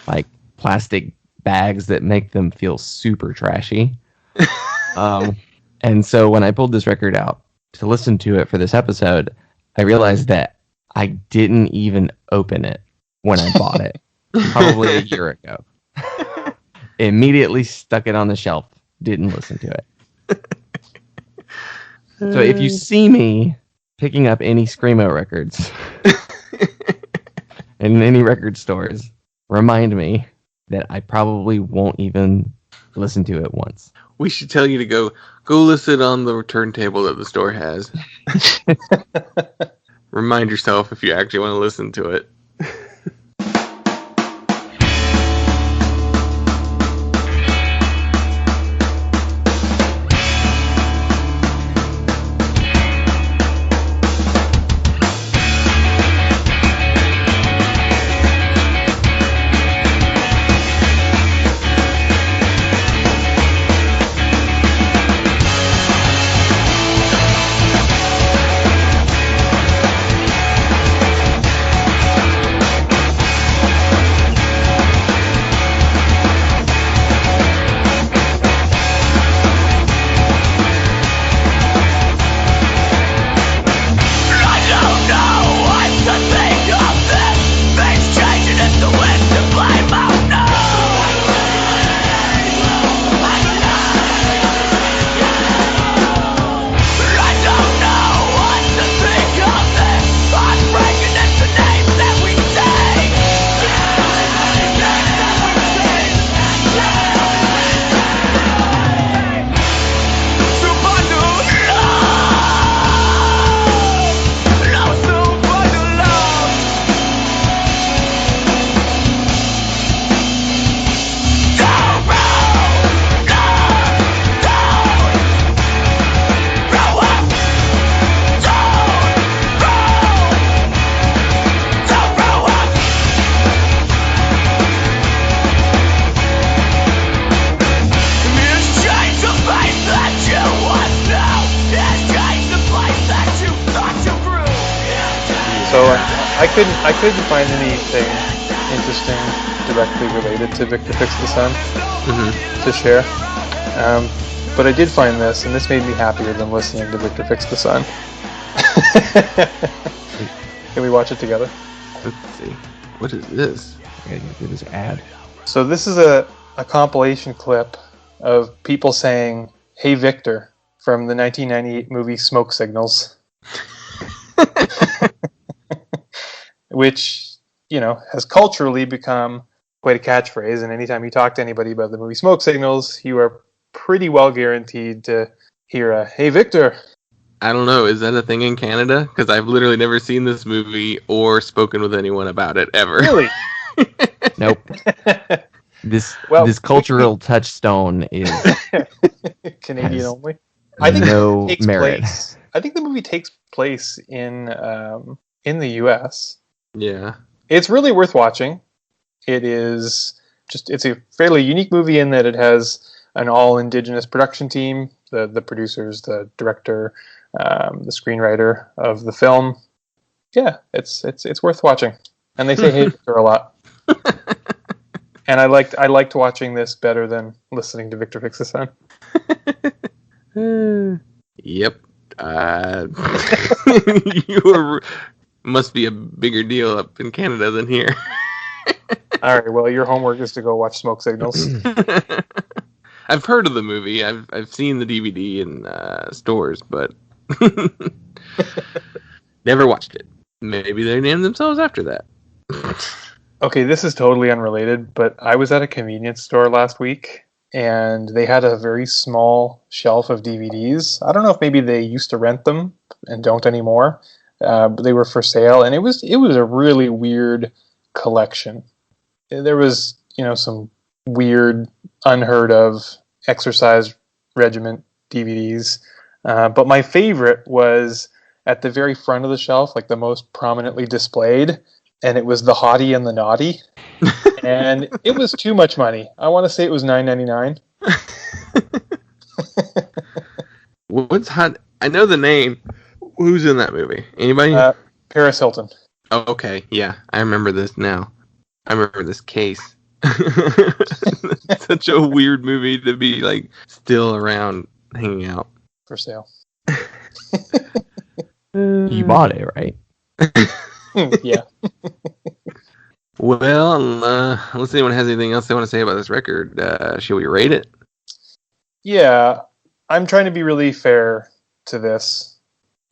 like plastic bags that make them feel super trashy. And so when I pulled this record out to listen to it for this episode, I realized that I didn't even open it when I bought it, probably a year ago. Immediately stuck it on the shelf, didn't listen to it. So if you see me picking up any screamo records in any record stores, remind me that I probably won't even listen to it once. We should tell you to go listen on the turntable that the store has. Remind yourself if you actually want to listen to it. I couldn't find anything interesting directly related to Victor Fix the Sun to share. But I did find this, and this made me happier than listening to Victor Fix the Sun. Can we watch it together? Let's see. What is this? I gotta get through this ad. So this is a compilation clip of people saying, "Hey Victor," from the 1998 movie Smoke Signals. Which, you know, has culturally become quite a catchphrase. And anytime you talk to anybody about the movie Smoke Signals, you are pretty well guaranteed to hear a, "Hey Victor." I don't know. Is that a thing in Canada? Because I've literally never seen this movie or spoken with anyone about it ever. Really? Nope. This cultural touchstone is Canadian only. I think no merit. I think the movie takes place in the U.S. Yeah. It's really worth watching. It's a fairly unique movie in that it has an all indigenous production team, the producers, the director, the screenwriter of the film. Yeah, it's worth watching. And they say "Hey Victor" a lot. And I liked watching this better than listening to Victor Fix the Sun. Yep. You must be a bigger deal up in Canada than here. All right, well, your homework is to go watch Smoke Signals. I've heard of the movie. I've seen the DVD in stores, but never watched it. Maybe they named themselves after that. Okay, this is totally unrelated, but I was at a convenience store last week, and they had a very small shelf of DVDs. I don't know if maybe they used to rent them and don't anymore. But they were for sale, and it was a really weird collection. There was, some weird, unheard of exercise regiment DVDs. But my favorite was at the very front of the shelf, like the most prominently displayed, and it was The Hottie and the Naughty. And it was too much money. I want to say it was $9.99. What's hot? I know the name. Who's in that movie? Anybody? Paris Hilton. Oh, okay. Yeah, I remember this now. I remember this case. Such a weird movie to be like still around hanging out. For sale. You bought it, right? Yeah. Well, unless anyone has anything else they want to say about this record, shall we rate it? Yeah, I'm trying to be really fair to this.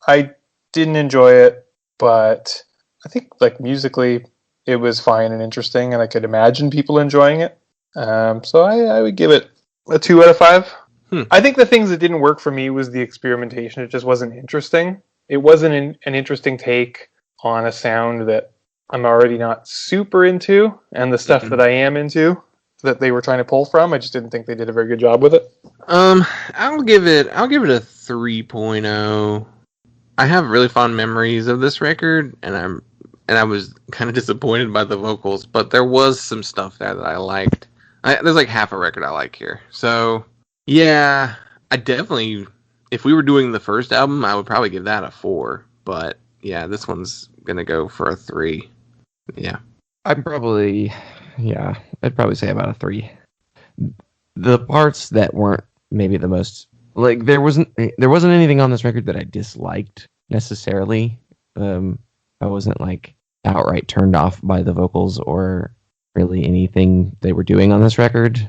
I didn't enjoy it, but I think like musically it was fine and interesting, and I could imagine people enjoying it. So I would give it a 2 out of 5. I think the things that didn't work for me was the experimentation. It just wasn't interesting. It wasn't an interesting take on a sound that I'm already not super into, and the stuff that I am into that they were trying to pull from, I just didn't think they did a very good job with it. I'll give it a 3.0. I have really fond memories of this record, and I was kind of disappointed by the vocals, but there was some stuff there that I liked. There's like half a record I like here. So, yeah, I definitely, if we were doing the first album, I would probably give that a 4. But, yeah, this one's going to go for a 3. Yeah. I'd probably say about a 3. The parts that weren't maybe the most, like, there wasn't anything on this record that I disliked necessarily. I wasn't like outright turned off by the vocals or really anything they were doing on this record,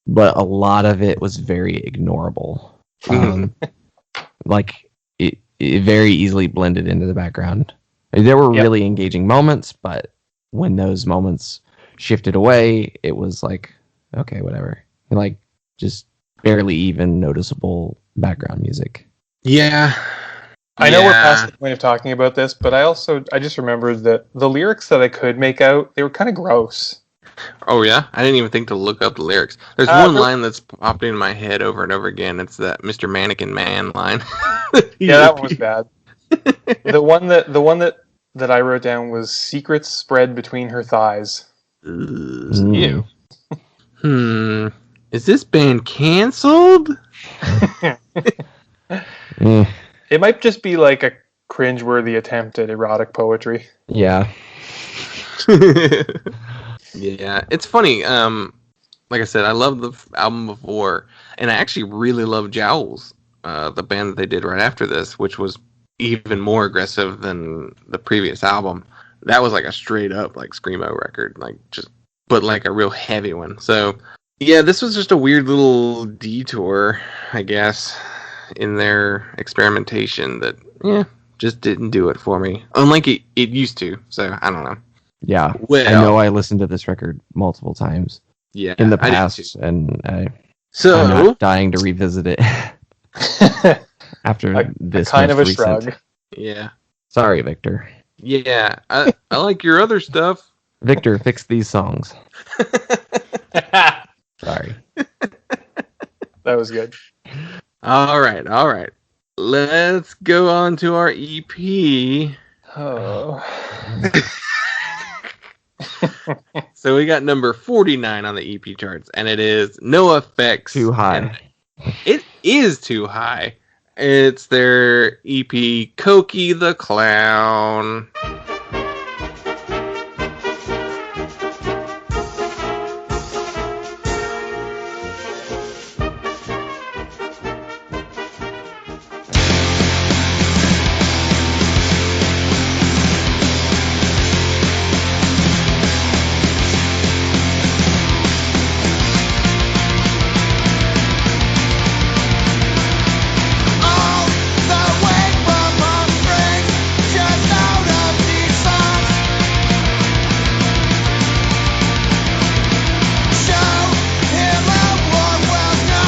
but a lot of it was very ignorable. Like it very easily blended into the background. There were really engaging moments, but when those moments shifted away, it was like, okay, whatever. Like just barely even noticeable background music. Yeah. I know we're past the point of talking about this, but I just remembered that the lyrics that I could make out, they were kind of gross. Oh, yeah? I didn't even think to look up the lyrics. There's one line that's popped in my head over and over again. It's that Mr. Mannequin Man line. Yeah, that one was bad. The one that I wrote down was secrets spread between her thighs. Ew. Is this band canceled? It might just be like a cringeworthy attempt at erotic poetry. Yeah. Yeah, it's funny. Like I said, I loved the album before, and I actually really love Jowls, the band that they did right after this, which was even more aggressive than the previous album. That was like a straight up like screamo record, but like a real heavy one. So yeah, this was just a weird little detour, I guess, in their experimentation that just didn't do it for me, unlike it used to. So I don't know. Yeah, well, I know I listened to this record multiple times. Yeah, in the past, and I'm not dying to revisit it after this. Kind of a recent. shrug. Yeah. Sorry, Victor. Yeah, I like your other stuff. Victor, fix these songs. Sorry. That was good. All right. Let's go on to our EP. Oh. So we got number 49 on the EP charts, and it is NOFX. Too high. It is too high. It's their EP, Cokie the Clown. All the way from our springs, just out of these songs. Show him a war well known.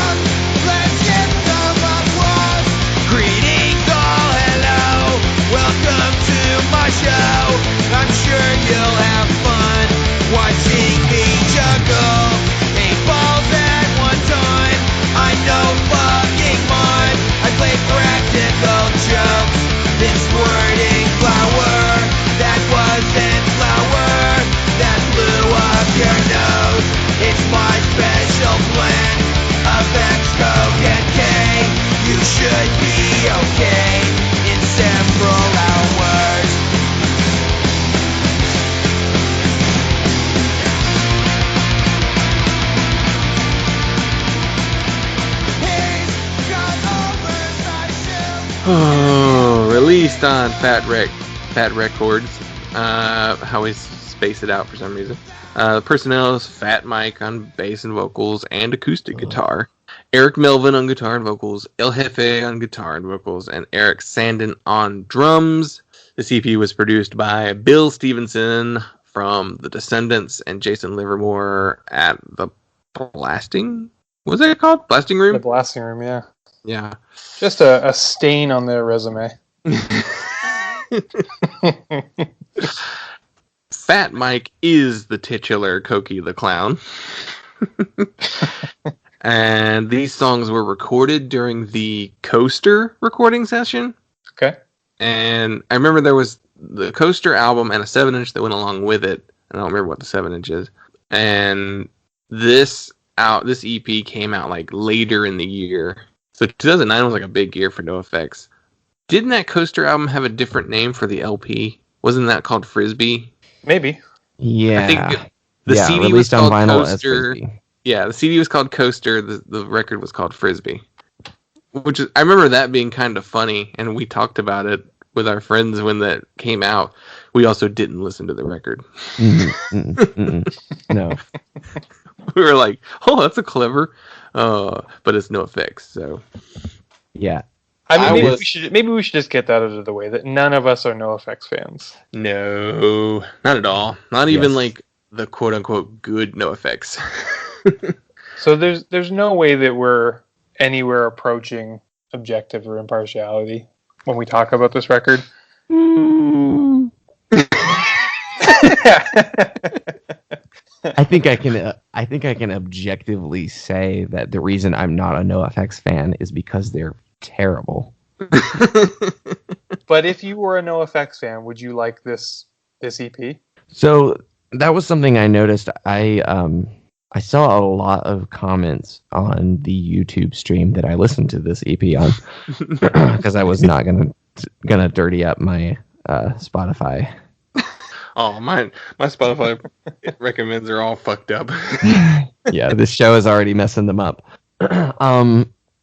Released on Fat Records. I always space it out for some reason. The personnel is Fat Mike on bass and vocals and acoustic guitar, Eric Melvin on guitar and vocals, El Jefe on guitar and vocals, and Eric Sandin on drums. This EP was produced by Bill Stevenson from The Descendants and Jason Livermore at the Blasting. What's it called? Blasting Room? The Blasting Room, yeah. Yeah. Just a stain on their resume. Fat Mike is the titular Cokie the Clown. And these songs were recorded during the Coaster recording session. Okay. And I remember there was the Coaster album and a 7-inch that went along with it. I don't remember what the 7-inch is. And this EP came out like later in the year. So 2009 was like a big year for NOFX. Didn't that Coaster album have a different name for the LP? Wasn't that called Frisbee? Maybe. I Yeah. think the CD was on called vinyl as Coaster. Frisbee. Yeah, the CD was called Coaster. The record was called Frisbee. Which is, I remember that being kind of funny, and we talked about it with our friends when that came out. We also didn't listen to the record. No. We were like, "Oh, that's a clever," but it's NOFX. So Yeah. I mean, maybe we should just get that out of the way, that none of us are NOFX fans. no, not at all. Not even like the quote unquote good NOFX. So there's no way that we're anywhere approaching objective or impartiality when we talk about this record. I think I can objectively say that the reason I'm not a NoFX fan is because they're terrible. But if you were a NoFX fan, would you like this EP? So that was something I noticed. I saw a lot of comments on the YouTube stream that I listened to this EP on because I was not gonna dirty up my Spotify. Oh, my Spotify recommends are all fucked up. Yeah, this show is already messing them up.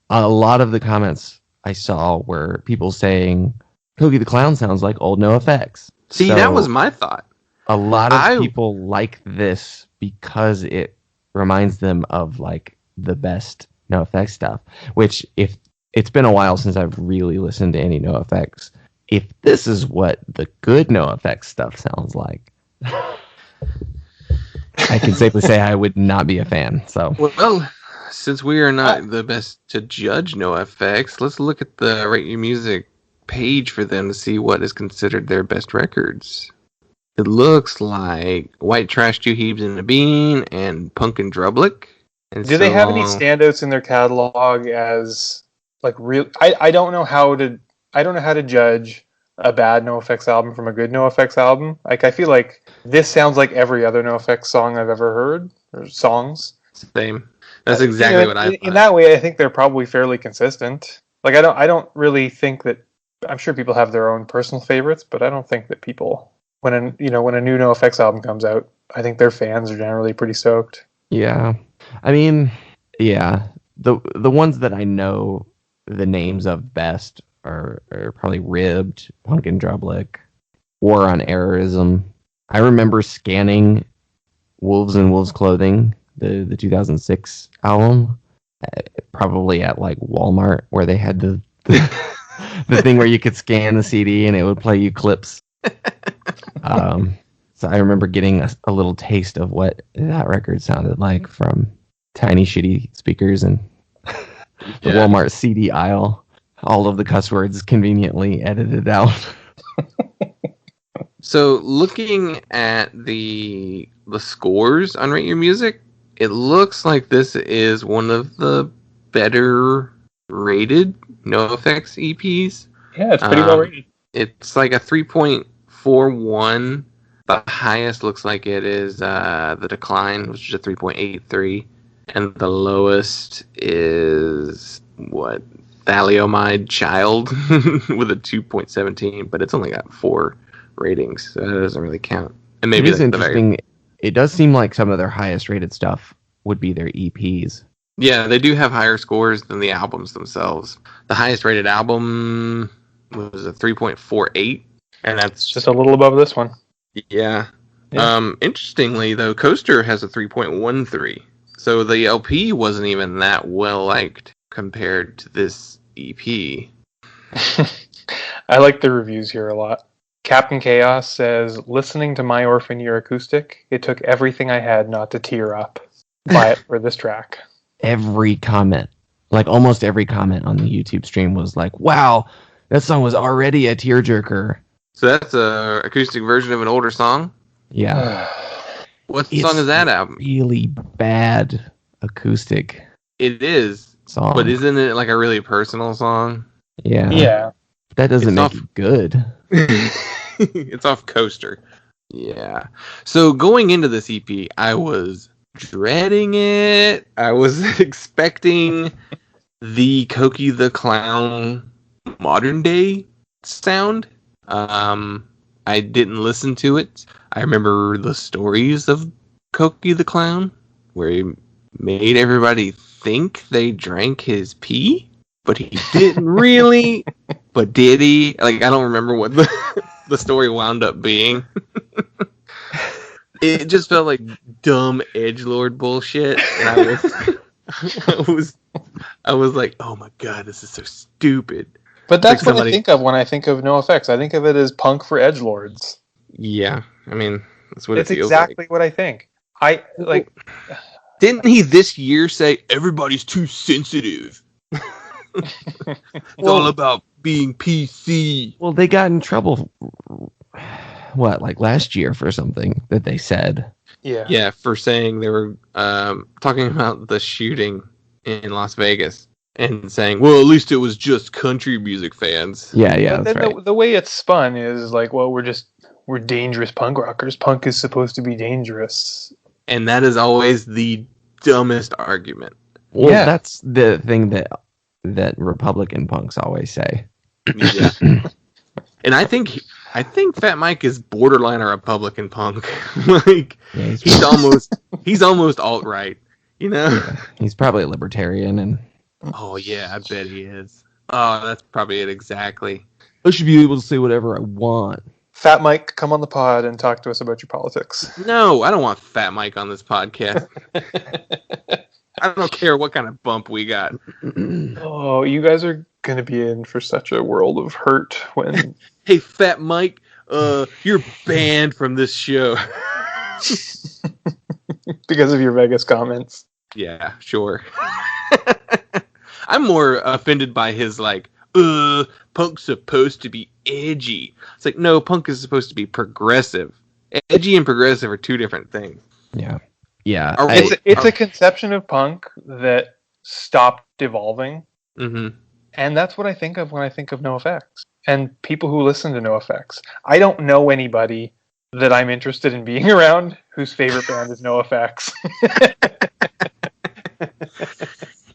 A lot of the comments I saw were people saying Cokie the Clown sounds like old NoFX. See, So that was my thought. a lot of people like this because it reminds them of like the best NoFX stuff, which if it's been a while since I've really listened to any NoFX, if this is what the good NoFX stuff sounds like, I can safely say I would not be a fan. So Well, since we are not the best to judge NoFX, let's look at the Rate Your Music page for them to see what is considered their best records. It looks like White Trash, Two Heaves and a Bean, and Punkin' Drublick. And Do they have any standouts in their catalog as like real? I don't know how to judge a bad NoFX album from a good NoFX album. Like I feel like this sounds like every other NoFX song I've ever heard, or songs. Same. That's exactly what I thought. In that way, I think they're probably fairly consistent. Like I don't really think that. I'm sure people have their own personal favorites, but I don't think that people when a new NoFX album comes out, I think their fans are generally pretty stoked. yeah, I mean, yeah, the ones that I know the names of best are probably Ribbed, Punkin' Drublick, War on Errorism. I remember scanning Wolves in Wolves Clothing, the 2006 album, probably at like Walmart, where they had the thing where you could scan the CD and it would play you clips. So I remember getting a little taste of what that record sounded like from tiny shitty speakers and the Walmart CD aisle. All of the cuss words conveniently edited out. So looking at the scores on Rate Your Music, it looks like this is one of the better rated NoFX EPs. Yeah, it's pretty well rated. It's like a 3.41. The highest looks like it is The Decline, which is a 3.83. And the lowest is, Thalidomide Child with a 2.17. But it's only got 4 ratings, so that doesn't really count. And maybe it is interesting. It does seem like some of their highest rated stuff would be their EPs. Yeah, they do have higher scores than the albums themselves. The highest rated album was a 3.48, and that's Just a little above this one. yeah. Yeah. Interestingly, though, Coaster has a 3.13, so the LP wasn't even that well liked compared to this EP. I like the reviews here a lot. Captain Chaos says, listening to My Orphan Year acoustic, it took everything I had not to tear up. Buy it for this track. Every comment, like almost every comment on the YouTube stream was like, wow, that song was already a tearjerker. So that's a acoustic version of an older song? Yeah. What song is that album? Really bad acoustic It is, song. but isn't it like a really personal song? Yeah. Yeah. That doesn't It's make off- it good. It's off Coaster. Yeah. So going into this EP, I was dreading it. I was expecting the Cokie the Clown modern day sound. I didn't listen to it. I remember the stories of Cokie the Clown, where he made everybody think they drank his pee, but he didn't really. But did he? Like, I don't remember what the story wound up being. It just felt like dumb edgelord bullshit, and I was like, oh my god, this is so stupid. But that's Like what I think of when I think of NoFX. I think of it as punk for edgelords. Yeah, I mean, that's what It's it feels exactly like. what I think. I like. Didn't he this year say everybody's too sensitive? It's all about being PC. Well, they got in trouble, what, like last year for something that they said. Yeah. Yeah, for saying they were talking about the shooting in Las Vegas and saying, well, at least it was just country music fans. Yeah, yeah, But that's then right. the way it's spun is like, well, we're dangerous punk rockers. Punk is supposed to be dangerous. And that is always the dumbest argument. Well, Yeah. that's the thing that Republican punks always say. Yeah. And I think Fat Mike is borderline a Republican punk. Like, Yeah, he's almost alt-right, you know? he's probably a libertarian, and Oh yeah, I bet he is. Oh, that's probably it exactly. I should be able to say whatever I want. Fat Mike, come on the pod and talk to us about your politics. No, I don't want Fat Mike on this podcast. I don't care what kind of bump we got. Oh, you guys are going to be in for such a world of hurt when Hey, Fat Mike, you're banned from this show. because of your Vegas comments. Yeah, sure. I'm more offended by his like, punk's supposed to be edgy. It's like, no, punk is supposed to be progressive. Edgy and progressive are two different things. Yeah. Yeah. Are It's we- it's a conception of punk that stopped evolving, Mhm. and that's what I think of when I think of NoFX and people who listen to NoFX. I don't know anybody that I'm interested in being around whose favorite band is NoFX.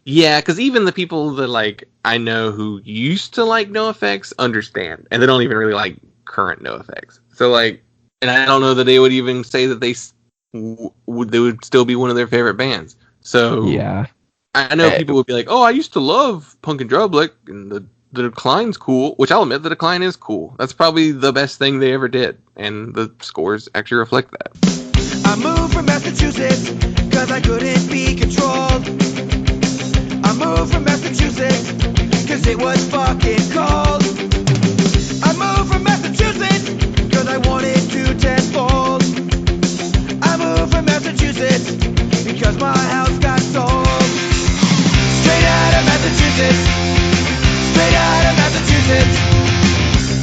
Yeah, because even the people that like I know who used to like NoFX understand, and they don't even really like current NoFX. So like, and I don't know that they would even say that they would still be one of their favorite bands. So Yeah. I know people would be like, "Oh, I used to love Punk and Drublick, and the Decline's cool," which I'll admit the Decline is cool. That's probably the best thing they ever did, and the scores actually reflect that. I moved from Massachusetts cause I couldn't be controlled. I moved from Massachusetts cause it was fucking cold. I moved from Massachusetts cause I wanted to tenfold. I moved from Massachusetts because my house got sold. Straight out of Massachusetts. Straight out of Massachusetts.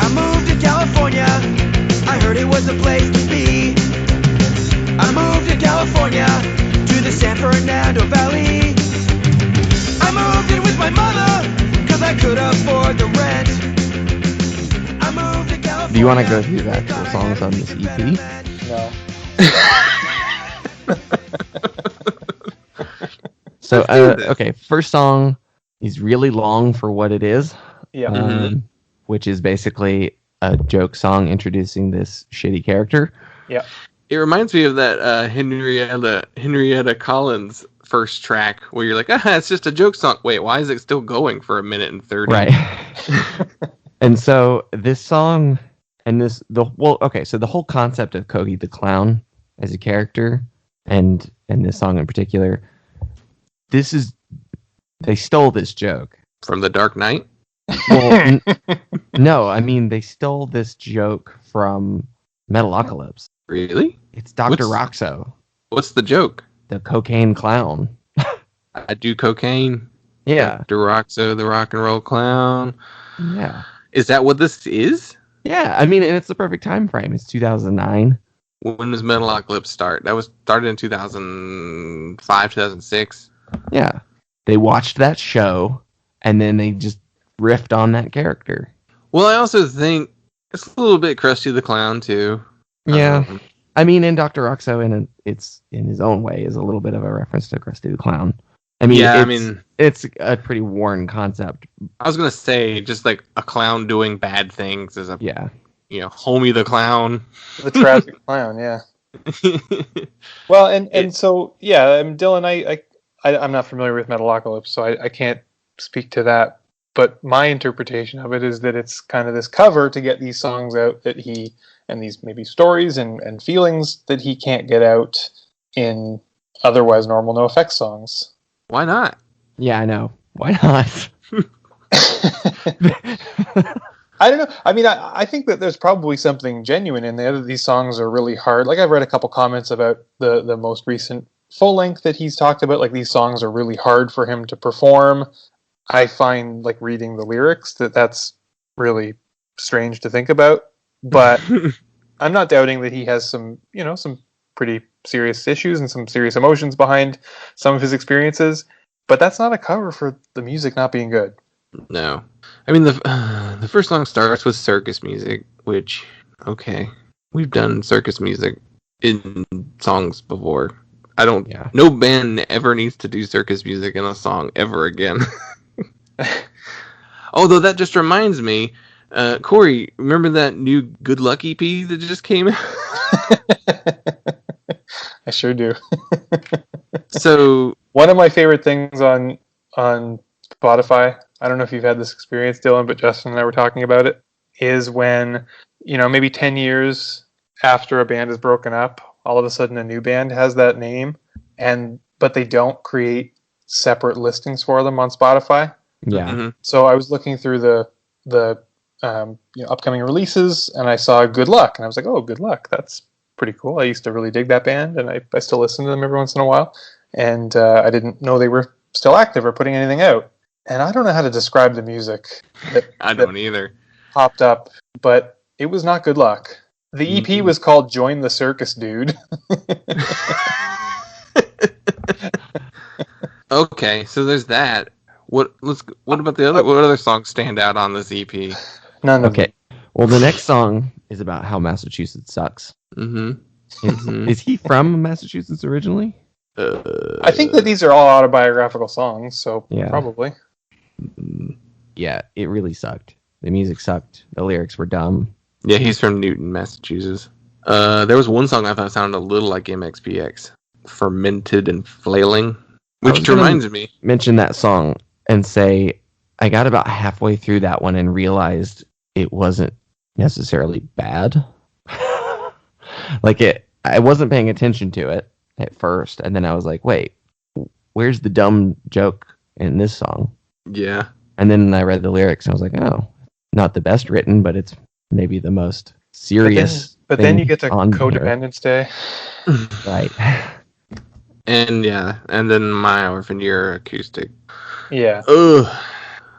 I moved to California. I heard it was a place to be. I moved to California, to the San Fernando Valley. I moved in with my mother, cause I could afford the rent. I moved to California. Do you want to go through the actual songs on this EP? No. So, okay, first song is really long for what it is, Yeah. which is basically a joke song introducing this shitty character. Yeah. It reminds me of that Henrietta Collins first track where you're like, it's just a joke song. Wait, why is it still going for 1:30? Right. And so this song and so the whole concept of Cokie the Clown as a character and this song in particular, they stole this joke. From The Dark Knight? Well, no, I mean, they stole this joke from Metalocalypse. Really? It's Dr. Roxo, What's the joke? the cocaine clown. I do cocaine. Yeah. Dr. Roxo, the rock and roll clown. Yeah. Is that what this is? Yeah, I mean, and it's the perfect time frame. It's 2009. When does Metalocalypse start? That was started in 2005, 2006. Yeah. They watched that show, and then they just riffed on that character. Well, I also think it's a little bit Krusty the Clown, too. Yeah. I mean, and Dr. Roxo, in his own way, is a little bit of a reference to Krusty the Clown. I mean, it's a pretty worn concept. I was going to say, just like a clown doing bad things is Homie the Clown. The tragic clown, yeah. Well, and so, yeah, Dylan, I'm not familiar with Metalocalypse, so I can't speak to that. But my interpretation of it is that it's kind of this cover to get these songs out that and these maybe stories and feelings that he can't get out in otherwise normal NOFX songs. Why not? Yeah, I know. Why not? I don't know. I mean, I think that there's probably something genuine in there, that these songs are really hard. Like, I've read a couple comments about the most recent full length that he's talked about. Like, these songs are really hard for him to perform. I find, like, reading the lyrics that's really strange to think about. But I'm not doubting that he has some pretty serious issues and some serious emotions behind some of his experiences. But that's not a cover for the music not being good. No. I mean, the first song starts with circus music, which, okay, we've done circus music in songs before. No band ever needs to do circus music in a song ever again. Although that just reminds me, Cory, remember that new Good Luck EP that just came out? I sure do. So one of my favorite things on Spotify, I don't know if you've had this experience, Dylan, but Justin and I were talking about it, is when, maybe 10 years after a band is broken up, all of a sudden a new band has that name, but they don't create separate listings for them on Spotify. Yeah. Mm-hmm. So I was looking through the upcoming releases, and I saw Good Luck, and I was like, oh, Good Luck, that's pretty cool. I used to really dig that band, and I still listen to them every once in a while, and I didn't know they were still active or putting anything out. And I don't know how to describe the music I don't either. Popped up, but it was not Good Luck. The EP was called Join the Circus, Dude. Okay, so there's that. What about the other? What other songs stand out on this EP? None of Okay. Well, the next song is about how Massachusetts sucks. Mm-hmm. Is he from Massachusetts originally? I think that these are all autobiographical songs, so Yeah. probably. Yeah, it really sucked. The music sucked. The lyrics were dumb. Yeah, he's from Newton, Massachusetts. There was one song I thought sounded a little like MXPX, Fermented and Flailing, which reminds me. Mention that song and say, I got about halfway through that one and realized it wasn't necessarily bad. I wasn't paying attention to it at first, and then I was like, wait, where's the dumb joke in this song? Yeah. And then I read the lyrics and I was like, oh, not the best written, but it's maybe the most serious. But then you thing get to on Codependence Day. here. Right. And then My Orphan Year acoustic. Yeah. Ugh.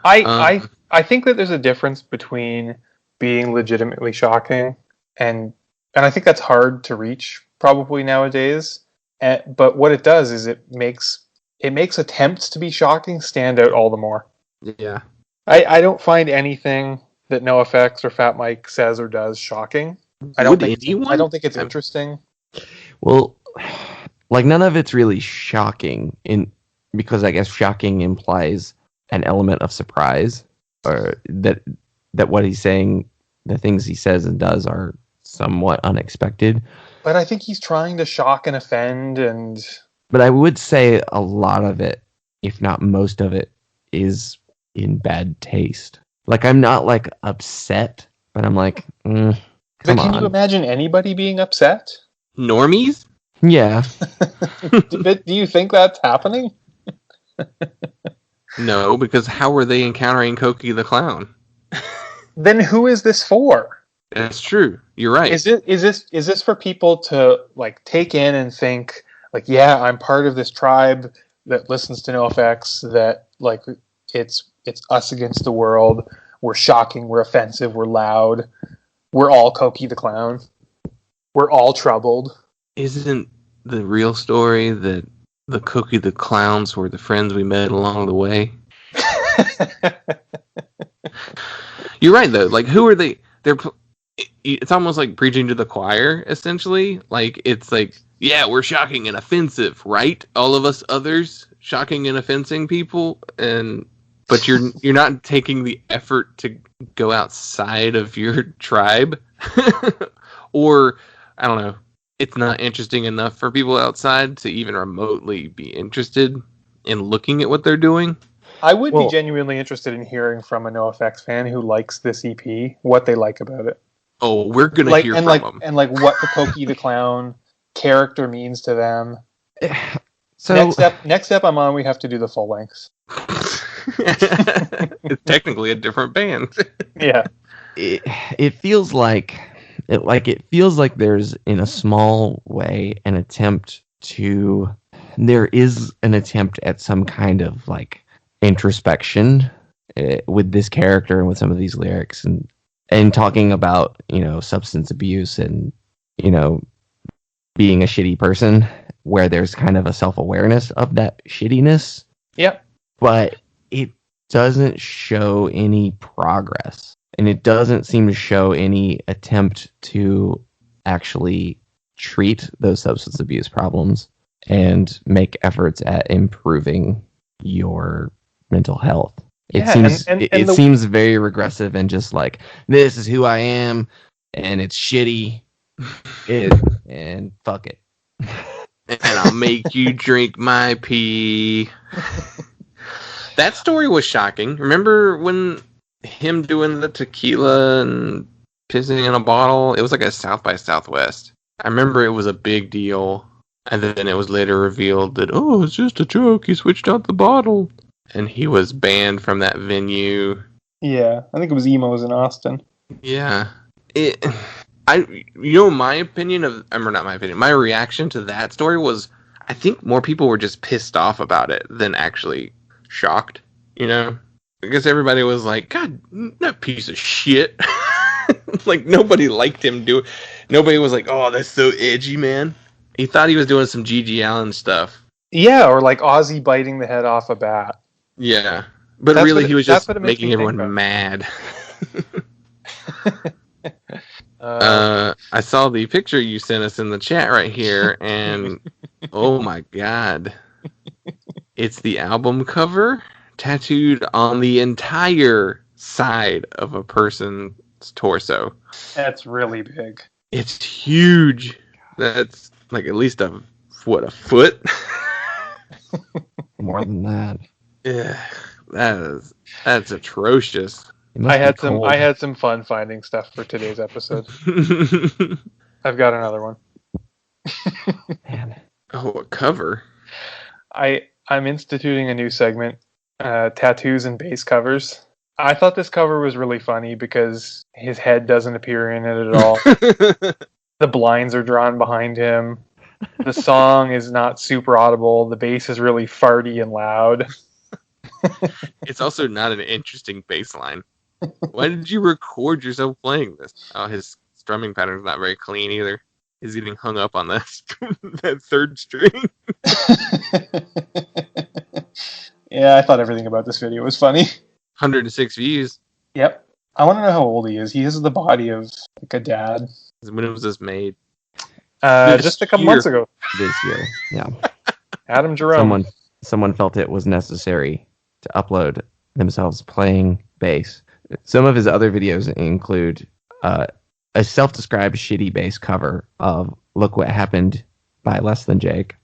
I think that there's a difference between being legitimately shocking and I think that's hard to reach probably nowadays. But what it does is it makes attempts to be shocking stand out all the more. Yeah. I don't find anything that NOFX or Fat Mike says or does shocking. I don't think it's interesting. Well, none of it's really shocking because I guess shocking implies an element of surprise, or that what he's saying, the things he says and does are somewhat unexpected. But I think he's trying to shock and offend, and But I would say a lot of it, if not most of it, is in bad taste. Like, I'm not like upset, but I'm like, but come can on. you imagine anybody being upset? Normies? Yeah. But do you think that's happening? No, because how were they encountering Cokie the Clown? Then who is this for? That's true. You're right. Is this for people to like take in and think like, yeah, I'm part of this tribe that listens to NoFX, that like it's us against the world. We're shocking, we're offensive, we're loud. We're all Cokie the Clown. We're all troubled. Isn't the real story that the Cokie the Clowns were the friends we met along the way? You're right, though. Like, who are they? It's almost like preaching to the choir, essentially. Like, it's like, yeah, we're shocking and offensive, right? All of us others shocking and offending people, but you're not taking the effort to go outside of your tribe, or I don't know. It's not interesting enough for people outside to even remotely be interested in looking at what they're doing. I would be genuinely interested in hearing from a NoFX fan who likes this EP, what they like about it. Oh, we're gonna hear from them. And like what the Cokie the Clown character means to them. So next step I'm on, we have to do the full lengths. It's technically a different band. Yeah. It feels like there's, in a small way, there is an attempt at some kind of like introspection with this character and with some of these lyrics, and talking about, substance abuse and, being a shitty person, where there's kind of a self-awareness of that shittiness. Yep. But it doesn't show any progress. And it doesn't seem to show any attempt to actually treat those substance abuse problems and make efforts at improving your mental health. It seems very regressive and just like, this is who I am, and it's shitty, and fuck it. And I'll make you drink my pee. That story was shocking. Remember when him doing the tequila and pissing in a bottle? It was like a South by Southwest. I remember it was a big deal. And then it was later revealed that, oh, it's just a joke. He switched out the bottle. And he was banned from that venue. Yeah, I think it was Emos in Austin. Yeah. My opinion my reaction to that story was, I think more people were just pissed off about it than actually shocked, Because everybody was like, God, that piece of shit. Like, nobody liked him nobody was like, oh, that's so edgy, man. He thought he was doing some G.G. Allen stuff. Yeah, or like Ozzy biting the head off a bat. Yeah. But really, he was just making everyone mad. I saw the picture you sent us in the chat right here, and oh my God. It's the album cover tattooed on the entire side of a person's torso. That's really big. It's huge. That's like at least a foot? More than that. Yeah, that's atrocious. I had some fun finding stuff for today's episode. I've got another one. Man. Oh, a cover. I'm instituting a new segment, tattoos and bass covers. I thought this cover was really funny because his head doesn't appear in it at all. The blinds are drawn behind him. The song is not super audible. The bass is really farty and loud. It's also not an interesting bass line. Why did you record yourself playing this? Oh, his strumming pattern's not very clean either. He's getting hung up on that third string. Yeah, I thought everything about this video was funny. 106 views. Yep. I want to know how old he is. He has the body of like a dad. When was this made? Just a couple months ago. This year, yeah. Adam Jerome. Someone felt it was necessary to upload themselves playing bass. Some of his other videos include a self-described shitty bass cover of "Look What Happened" by Less Than Jake.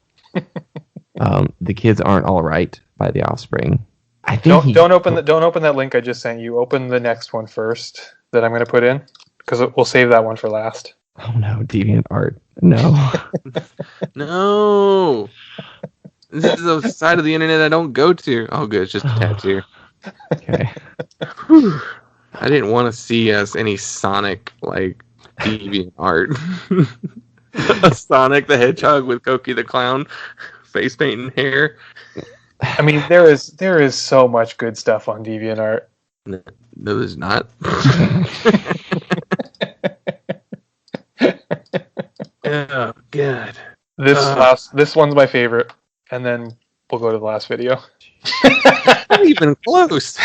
The Kids Aren't All Right by The Offspring. I think don't open that link I just sent you. Open the next one first that I'm going to put in, because we'll save that one for last. Oh no, DeviantArt. No. No. This is a side of the internet I don't go to. Oh, good. It's just a tattoo. Okay. Whew. I didn't want to see us any Sonic, like, deviant art. A Sonic the Hedgehog with Cokie the Clown, face paint and hair. I mean, there is so much good stuff on DeviantArt. No, there's not. Oh, God. This one's my favorite, and then we'll go to the last video. Not even close.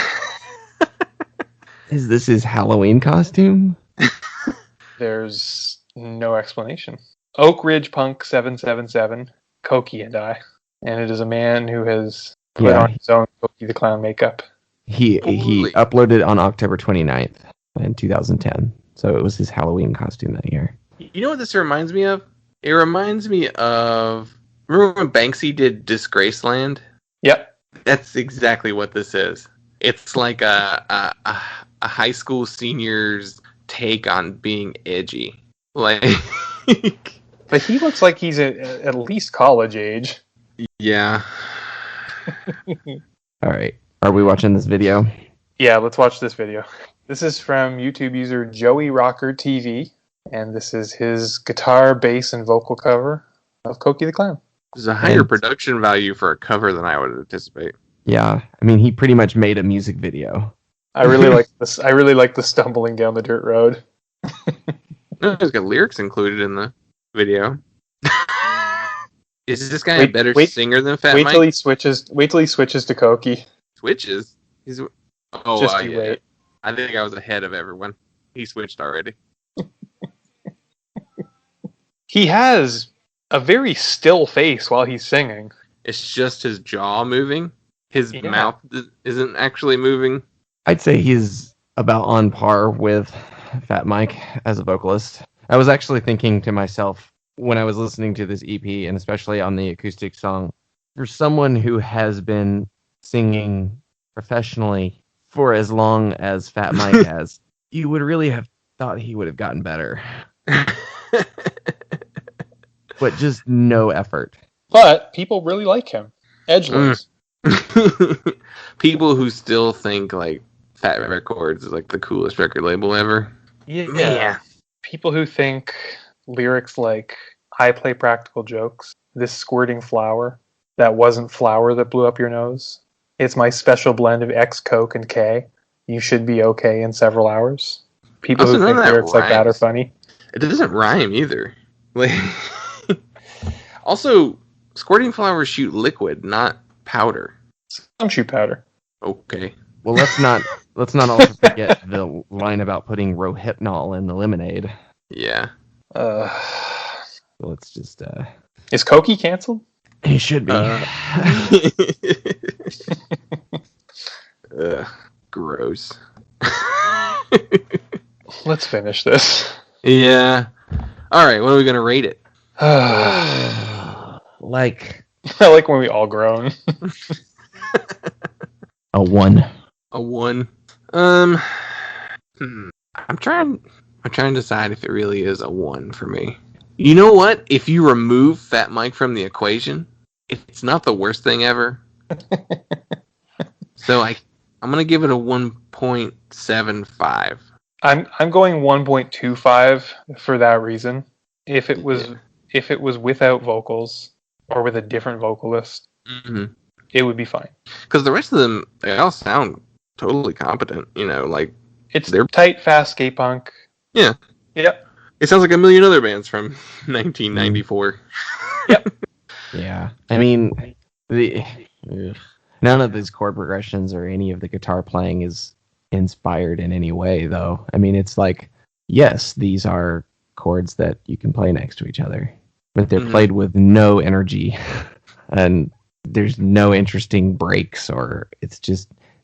Is this his Halloween costume? There's no explanation. Oak Ridge Punk 777, Cokie and I. And it is a man who has put on his own Cokie the Clown makeup. He uploaded on October 29th in 2010. So it was his Halloween costume that year. You know what this reminds me of? It reminds me of... Remember when Banksy did Disgraceland? Yep. That's exactly what this is. It's like a high school senior's take on being edgy. Like... But he looks like he's at least college age. Yeah. All right. Are we watching this video? Yeah, let's watch this video. This is from YouTube user Joey Rocker TV, and this is his guitar, bass, and vocal cover of Cokie the Clown. There's a higher production value for a cover than I would anticipate. Yeah. I mean, he pretty much made a music video. I really like this. I really like the stumbling down the dirt road. No, it's got lyrics included in the video. Is this guy a better singer than Fat Mike? Wait till he switches to Cokie. Switches? He's Just you wait. I think I was ahead of everyone. He switched already. He has a very still face while he's singing. It's just his jaw moving. His mouth isn't actually moving. I'd say he's about on par with Fat Mike as a vocalist. I was actually thinking to myself when I was listening to this EP, and especially on the acoustic song, for someone who has been singing professionally for as long as Fat Mike has, you would really have thought he would have gotten better. But just no effort. But people really like him. Edgelords. People who still think like Fat Records is like the coolest record label ever. Yeah. People who think lyrics like, I play practical jokes, this squirting flower, that wasn't flour that blew up your nose, it's my special blend of X, Coke, and K, you should be okay in several hours. People who think lyrics like that are funny. It doesn't rhyme either. Like, also, squirting flowers shoot liquid, not powder. Some shoot powder. Okay. Well, let's not also forget the line about putting Rohypnol in the lemonade. Yeah. Let's just. Is Cokie canceled? He should be. Gross. Let's finish this. Yeah. All right. What are we gonna rate it? Like. I like when we all groan. A 1. A 1. I'm trying to decide if it really is a 1 for me. You know what? If you remove Fat Mike from the equation, it's not the worst thing ever. So I'm gonna give it a 1.75. I'm going 1.25 for that reason. If it was without vocals or with a different vocalist, it would be fine. Because the rest of them, they all sound totally competent. You know, like they're tight, fast skate punk. Yeah. Yep. It sounds like a million other bands from 1994. Yep. Yeah. I mean, none of these chord progressions or any of the guitar playing is inspired in any way, though. I mean, it's like, yes, these are chords that you can play next to each other, but they're played with no energy, and there's no interesting breaks, or it's just